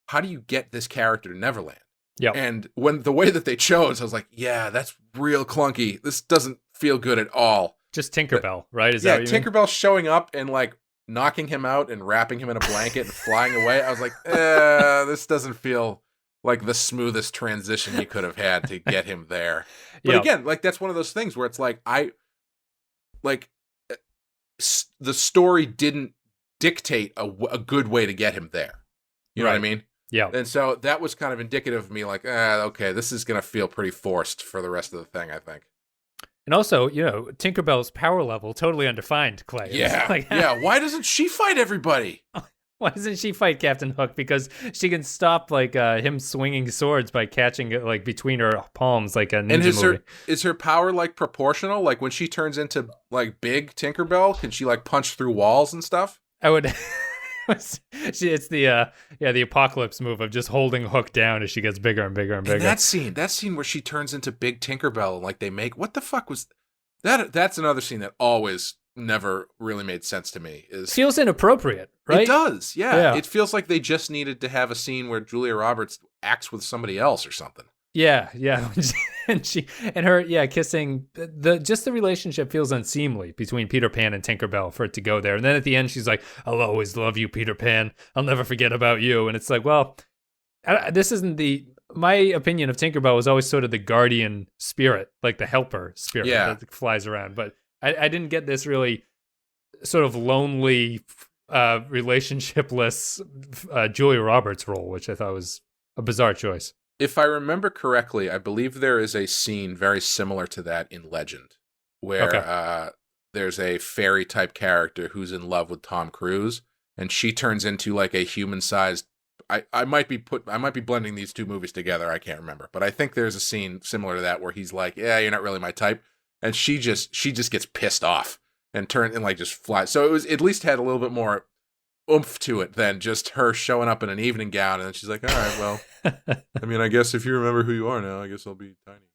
how do you get this character to Neverland? Yeah. And when the way that they chose, I was like, yeah, that's real clunky. This doesn't feel good at all. Just Tinkerbell, right? That what you Tinkerbell mean? Showing up and, like, knocking him out and wrapping him in a blanket and flying away. I was like, this doesn't feel like the smoothest transition you could have had to get him there. But again, like, that's one of those things where it's like, the story didn't dictate a good way to get him there. You know what I mean? Yeah. And so that was kind of indicative of me like, okay, this is going to feel pretty forced for the rest of the thing, I think. And also, Tinkerbell's power level, totally undefined, Clay. Yeah. Like, yeah. Why doesn't she fight everybody? Why doesn't she fight Captain Hook? Because she can stop him swinging swords by catching it like between her palms like a ninja movie. Is her power like proportional? Like when she turns into like big Tinkerbell, can she like punch through walls and stuff? I would. It's the apocalypse move of just holding Hook down as she gets bigger and bigger and bigger. And that scene where she turns into big Tinkerbell and like they make what the fuck was that? That's another scene that always never really made sense to me. Feels inappropriate, right? It does, yeah. It feels like they just needed to have a scene where Julia Roberts acts with somebody else or something. Yeah. and her kissing. The relationship feels unseemly between Peter Pan and Tinkerbell for it to go there. And then at the end, she's like, "I'll always love you, Peter Pan. I'll never forget about you." And it's like, well, this isn't my opinion of Tinkerbell was always sort of the guardian spirit, like the helper spirit that flies around. But I didn't get this really sort of lonely, relationshipless Julia Roberts role, which I thought was a bizarre choice. If I remember correctly, I believe there is a scene very similar to that in Legend, where there's a fairy-type character who's in love with Tom Cruise, and she turns into like a human-sized. I might be blending these two movies together. I can't remember, but I think there's a scene similar to that where he's like, "Yeah, you're not really my type." And she just gets pissed off and just flies. So it was at least had a little bit more oomph to it than just her showing up in an evening gown and then she's like, "All right, well, I mean, I guess if you remember who you are now, I guess I'll be tiny."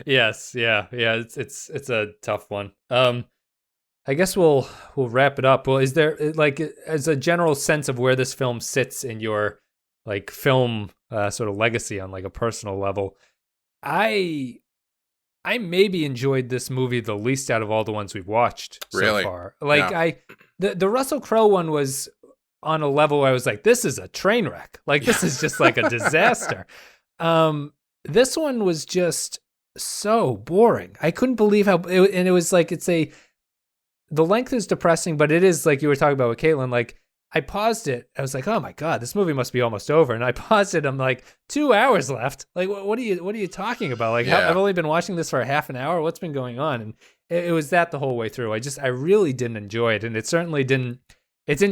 Yes, yeah. It's a tough one. I guess we'll wrap it up. Well, is there like as a general sense of where this film sits in your like film sort of legacy on like a personal level? I maybe enjoyed this movie the least out of all the ones we've watched so far. Like the Russell Crowe one was on a level where I was like, this is a train wreck. Like this is just like a disaster. This one was just so boring. I couldn't believe and it was like, the length is depressing, but it is like you were talking about with Caitlin, like I paused it. I was like, oh my God, this movie must be almost over. And I paused it. I'm like, 2 hours left. Like, what are you talking about? Like, I've only been watching this for a half an hour. What's been going on? And it was that the whole way through. I really didn't enjoy it. And it certainly didn't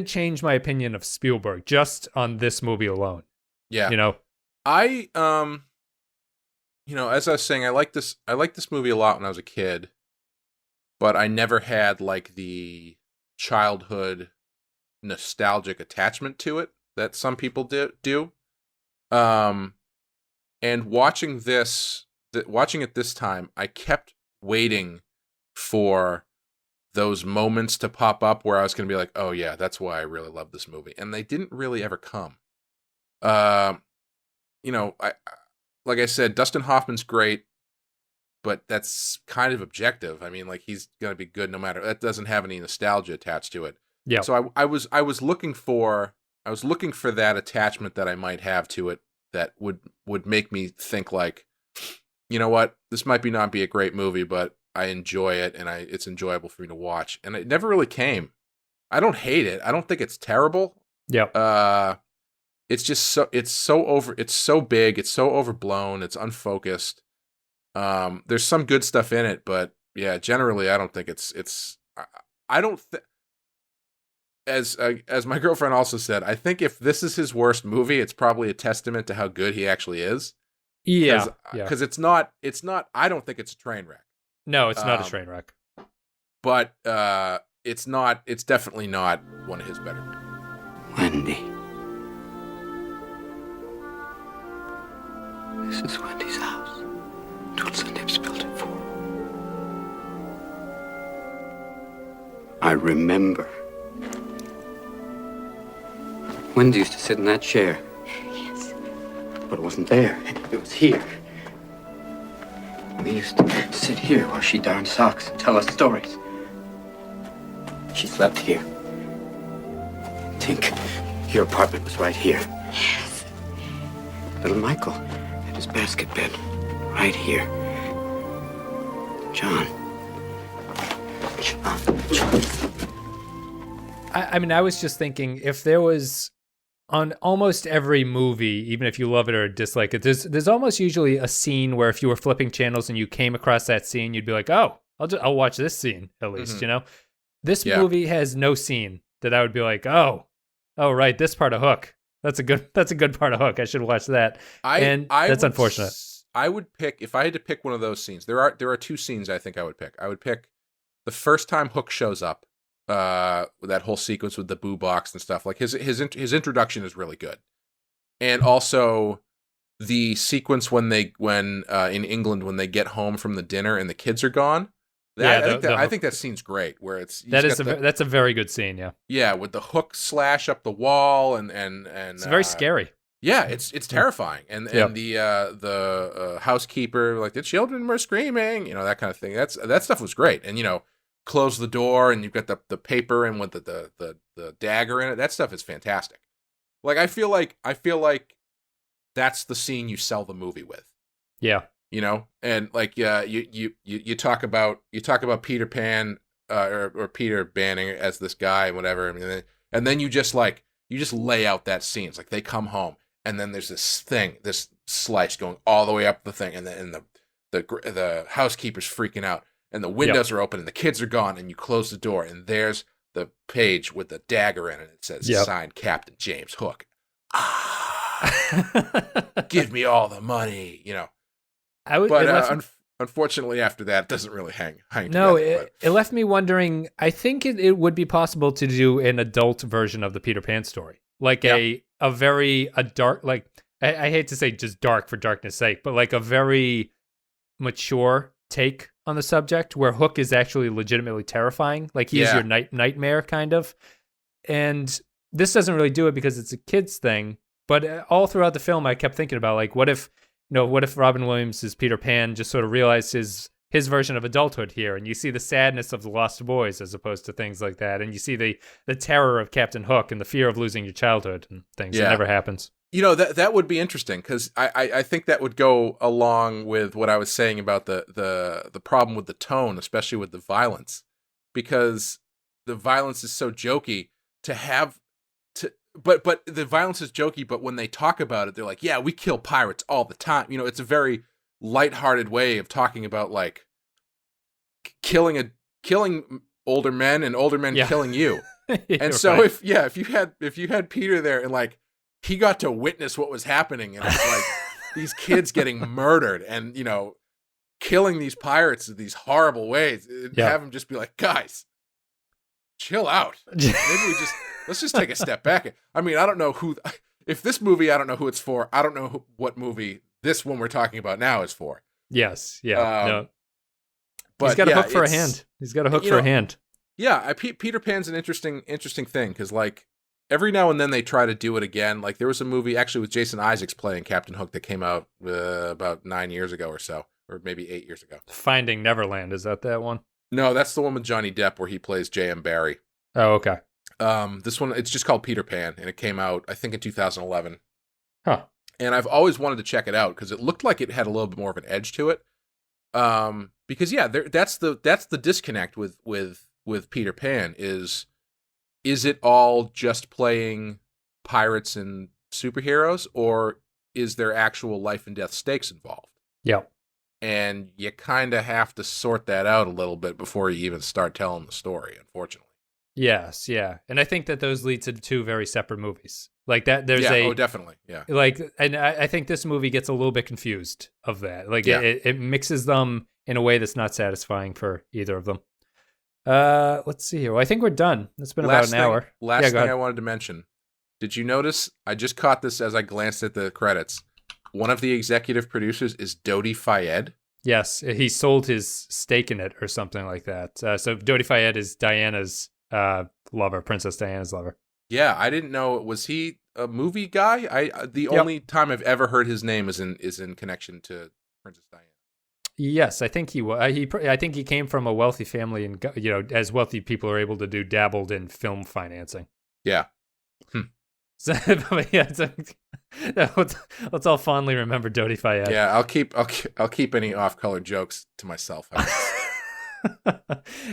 change my opinion of Spielberg just on this movie alone. Yeah. As I was saying, I liked this movie a lot when I was a kid, but I never had like the childhood nostalgic attachment to it that some people do. And watching it this time, I kept waiting for those moments to pop up where I was going to be like, oh yeah, that's why I really love this movie. And they didn't really ever come. Like I said, Dustin Hoffman's great, but that's kind of objective. I mean, like he's going to be good no matter. That doesn't have any nostalgia attached to it. Yeah. So I was looking for that attachment that I might have to it that would make me think like, you know what, this might not be a great movie, but I enjoy it and it's enjoyable for me to watch. And it never really came. I don't hate it. I don't think it's terrible. Yep. It's just it's so big, it's so overblown, it's unfocused. There's some good stuff in it, but yeah, generally I don't think I don't think, as my girlfriend also said, I think if this is his worst movie, it's probably a testament to how good he actually is. Yeah. Because it's not, I don't think it's a train wreck. No, it's not a train wreck. But it's definitely not one of his better. Wendy. This is Wendy's house. Tools and Nips built it for. I remember. Wendy used to sit in that chair. Yes. But it wasn't there. It was here. We used to sit here while she darned socks and tell us stories. She slept here. Tink, your apartment was right here. Yes. Little Michael had his basket bed right here. John. I mean, I was just thinking, if there was, on almost every movie, even if you love it or dislike it, there's almost usually a scene where if you were flipping channels and you came across that scene, you'd be like, oh, I'll watch this scene at least, you know? This movie has no scene that I would be like, oh, right, this part of Hook. That's a good part of Hook. I should watch that. That's unfortunate. I would pick, if I had to pick one of those scenes, there are two scenes I think I would pick. I would pick the first time Hook shows up, that whole sequence with the boo box and stuff. Like his introduction is really good. And also the sequence when in England, when they get home from the dinner and the kids are gone. I think that scene's great. Where that's a very good scene. Yeah. Yeah, with the hook slash up the wall and it's very scary. Yeah, it's terrifying. And the housekeeper, like, the children were screaming, you know, that kind of thing. That stuff was great. And, you know, close the door and you've got the paper and with the dagger in it. That stuff is fantastic. Like, I feel like that's the scene you sell the movie with. Yeah. You know, and like, you talk about Peter Pan, or Peter Banning as this guy and whatever. I mean, and then you just lay out that scene. It's like they come home and then there's this slice going all the way up the thing. And the housekeeper's freaking out and the windows are open and the kids are gone and you close the door and there's the page with the dagger in it. It says signed Captain James Hook. Give me all the money, you know. Unfortunately, after that, it doesn't really hang no, together. It left me wondering. I think it would be possible to do an adult version of the Peter Pan story, like a dark, like I hate to say just dark for darkness sake, but like a very mature take on the subject where Hook is actually legitimately terrifying, like he's your nightmare kind of. And this doesn't really do it because it's a kids thing, but all throughout the film, I kept thinking about, like, what if Robin Williams as Peter Pan just sort of realized his version of adulthood here, and you see the sadness of the lost boys as opposed to things like that, and you see the terror of Captain Hook and the fear of losing your childhood and things that never happens. You know, that would be interesting because I think that would go along with what I was saying about the problem with the tone, especially with the violence, because the violence is so jokey but the violence is jokey, but when they talk about it, they're like, yeah, we kill pirates all the time. You know, it's a very lighthearted way of talking about, like, killing older men and older men killing you. And so right. if you had Peter there and, like, he got to witness what was happening and it's like these kids getting murdered and, you know, killing these pirates in these horrible ways, have him just be like, guys, chill out. Maybe let's just take a step back. I mean, I don't know if this movie, I don't know who it's for. I don't know what movie this one we're talking about now is for. Yes. Yeah. No. But he's got a hook for a hand. He's got a hook for a hand. Yeah. Peter Pan's an interesting thing because, like, every now and then they try to do it again. Like, there was a movie actually with Jason Isaacs playing Captain Hook that came out about 9 years ago or so, or maybe 8 years ago. Finding Neverland. Is that one? No, that's the one with Johnny Depp where he plays J.M. Barrie. Oh, okay. This one, it's just called Peter Pan, and it came out, I think, in 2011. Huh. And I've always wanted to check it out because it looked like it had a little bit more of an edge to it. Because that's the disconnect with Peter Pan is it all just playing pirates and superheroes, or is there actual life and death stakes involved? Yep. And you kind of have to sort that out a little bit before you even start telling the story, unfortunately. Yes, yeah. And I think that those lead to two very separate movies. Like that, there's definitely, yeah. Like, and I think this movie gets a little bit confused of that. Like, Yeah. it mixes them in a way that's not satisfying for either of them. Let's see here. Well, I think we're done. It's been about an hour. Last thing I wanted to mention. Did you notice? I just caught this as I glanced at the credits. One of the executive producers is Dodi Fayed. Yes, he sold his stake in it or something like that. So Dodi Fayed is Diana's lover, Princess Diana's lover. Yeah, I didn't know. Was he a movie guy? The only time I've ever heard his name is in connection to Princess Diana. Yes, I think he was. I think he came from a wealthy family, and as wealthy people are able to do, dabbled in film financing. Yeah. So, let's all fondly remember Dodi Fayed. Yeah, I'll keep any off-color jokes to myself.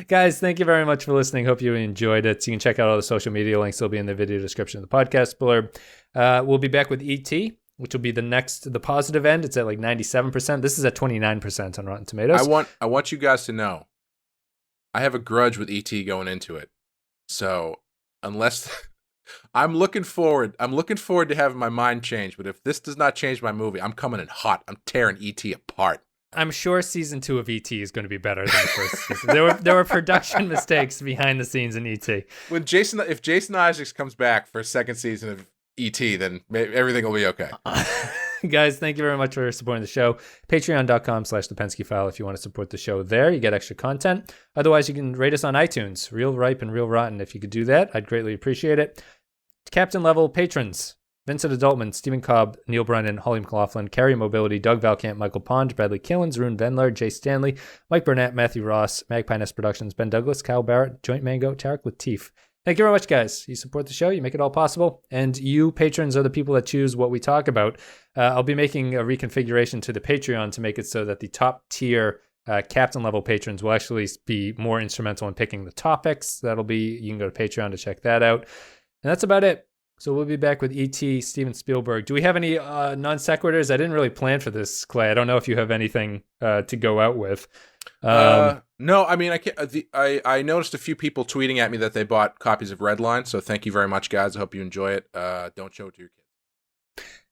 Guys, thank you very much for listening. Hope you enjoyed it. So you can check out all the social media links. They'll be in the video description of the podcast blurb. We'll be back with E.T., which will be the positive end. It's at like 97%. This is at 29% on Rotten Tomatoes. I want you guys to know, I have a grudge with E.T. going into it. So unless I'm looking forward to having my mind change. But if this does not change my movie, I'm coming in hot. I'm tearing E.T. apart. I'm sure season 2 of E.T. is going to be better than the first season. There were production mistakes behind the scenes in E.T. If Jason Isaacs comes back for a second season of E.T., then everything will be okay. Guys, thank you very much for supporting the show. Patreon.com/The Pensky File if you want to support the show there. You get extra content. Otherwise, you can rate us on iTunes, Real Ripe and Real Rotten. If you could do that, I'd greatly appreciate it. Captain level patrons: Vincent Adultman, Stephen Cobb, Neil Brennan, Holly McLaughlin, Carrie Mobility, Doug Valcamp, Michael Pond, Bradley Killens, Rune Venler, Jay Stanley, Mike Burnett, Matthew Ross, Magpie Nest Productions, Ben Douglas, Kyle Barrett, Joint Mango, Tarek Latif. Thank you very much, guys. You support the show. You make it all possible. And you patrons are the people that choose what we talk about. I'll be making a reconfiguration to the Patreon to make it so that the top tier captain level patrons will actually be more instrumental in picking the topics. You can go to Patreon to check that out. And that's about it. So we'll be back with E.T., Steven Spielberg. Do we have any non-sequiturs? I didn't really plan for this, Clay. I don't know if you have anything to go out with. No, I mean, I noticed a few people tweeting at me that they bought copies of Redline, so thank you very much, guys. I hope you enjoy it. Don't show it to your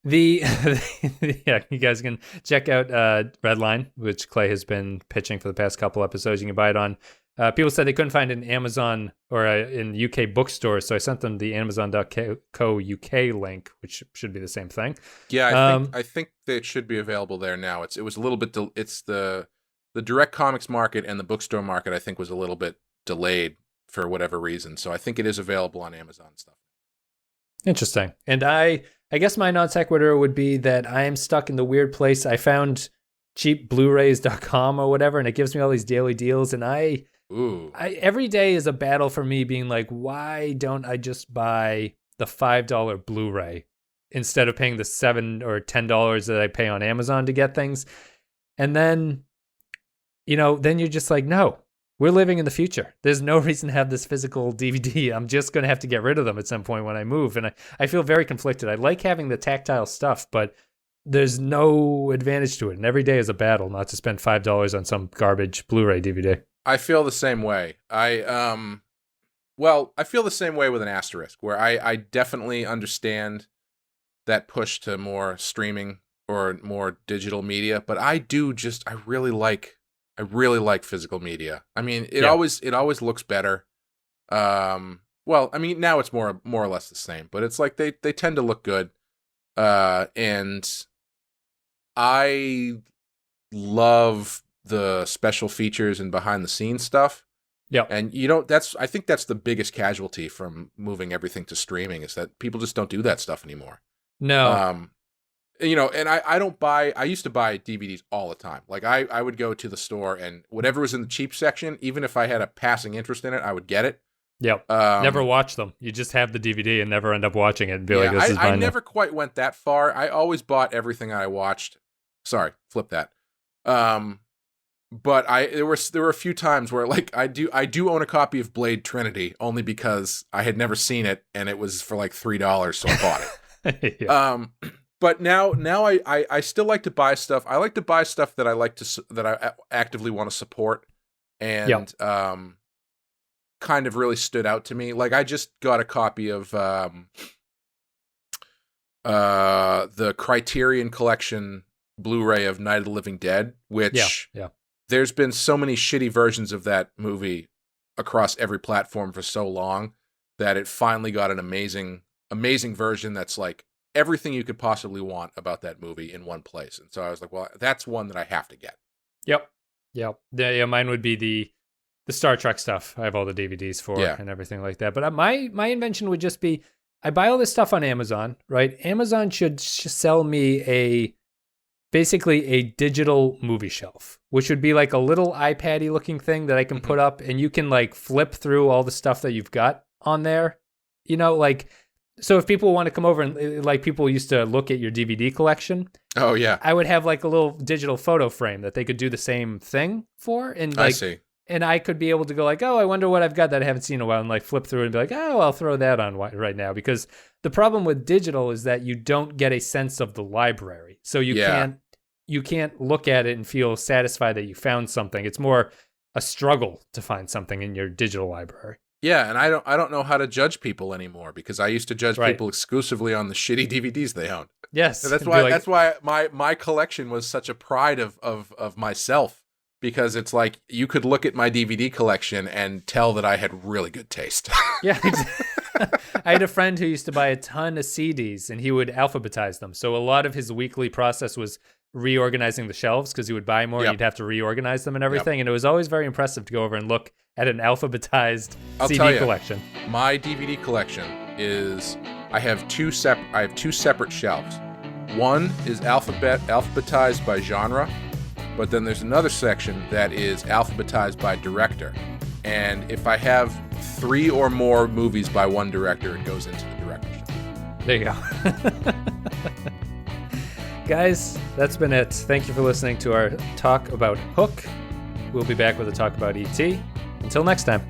kids. Yeah, you guys can check out Redline, which Clay has been pitching for the past couple episodes. You can buy it on. People said they couldn't find it in Amazon or in UK bookstores, so I sent them the Amazon.co UK link, which should be the same thing. Yeah, I think that it should be available there now. It was a little bit. It's the direct comics market and the bookstore market, I think, was a little bit delayed for whatever reason. So I think it is available on Amazon and stuff. Interesting. And I guess my non sequitur would be that I am stuck in the weird place. I found cheapblu-rays.com or whatever, and it gives me all these daily deals. And I every day is a battle for me being like, why don't I just buy the $5 Blu-ray instead of paying the $7 or $10 that I pay on Amazon to get things? And then, then you're just like, no, we're living in the future. There's no reason to have this physical DVD. I'm just going to have to get rid of them at some point when I move. And I feel very conflicted. I like having the tactile stuff, but there's no advantage to it. And every day is a battle not to spend $5 on some garbage Blu-ray DVD. I feel the same way. I feel the same way with an asterisk, where I definitely understand that push to more streaming or more digital media, but I really like physical media. I mean, it always looks better. Well, I mean, now it's more or less the same, but it's like they tend to look good. And I love the special features and behind the scenes stuff. Yeah. And I think that's the biggest casualty from moving everything to streaming, is that people just don't do that stuff anymore. No. And I used to buy DVDs all the time. Like I would go to the store and whatever was in the cheap section, even if I had a passing interest in it, I would get it. Yep. Never watch them. You just have the DVD and never end up watching it and be like, this is mine. I never quite went that far. I always bought everything I watched. Sorry, flip that. But there were a few times where like I do own a copy of Blade Trinity only because I had never seen it and it was for like $3, so I bought it. Yeah. But now I still like to buy stuff. I like to buy stuff that I actively want to support, and kind of really stood out to me. Like I just got a copy of the Criterion Collection Blu-ray of Night of the Living Dead, which there's been so many shitty versions of that movie across every platform for so long that it finally got an amazing version that's like everything you could possibly want about that movie in one place. And so I was like, well, that's one that I have to get. Yep. Yeah, mine would be the Star Trek stuff. I have all the DVDs for and everything like that. But my invention would just be, I buy all this stuff on Amazon, right? Amazon should sell me basically a digital movie shelf, which would be like a little iPad-y looking thing that I can put up, and you can like flip through all the stuff that you've got on there. You know, like, so if people want to come over and like people used to look at your DVD collection. Oh yeah. I would have like a little digital photo frame that they could do the same thing for. And like, I see. And I could be able to go like, oh, I wonder what I've got that I haven't seen in a while, and like flip through and be like, oh, I'll throw that on right now. Because the problem with digital is that you don't get a sense of the library. So you can't look at it and feel satisfied that you found something. It's more a struggle to find something in your digital library. Yeah, and I don't know how to judge people anymore because I used to judge people exclusively on the shitty DVDs they owned. Yes. And that's why my collection was such a pride of myself, because it's like you could look at my DVD collection and tell that I had really good taste. Yeah. I had a friend who used to buy a ton of CDs and he would alphabetize them. So a lot of his weekly process was reorganizing the shelves because he would buy more and he'd have to reorganize them and everything. And it was always very impressive to go over and look at an alphabetized CD collection. My DVD collection is, I have two separate shelves. One is alphabetized by genre, but then there's another section that is alphabetized by director. And if I have 3 or more movies by one director, it goes into the director's shelf. There you go. Guys, that's been it. Thank you for listening to our talk about Hook. We'll be back with a talk about E.T. Until next time.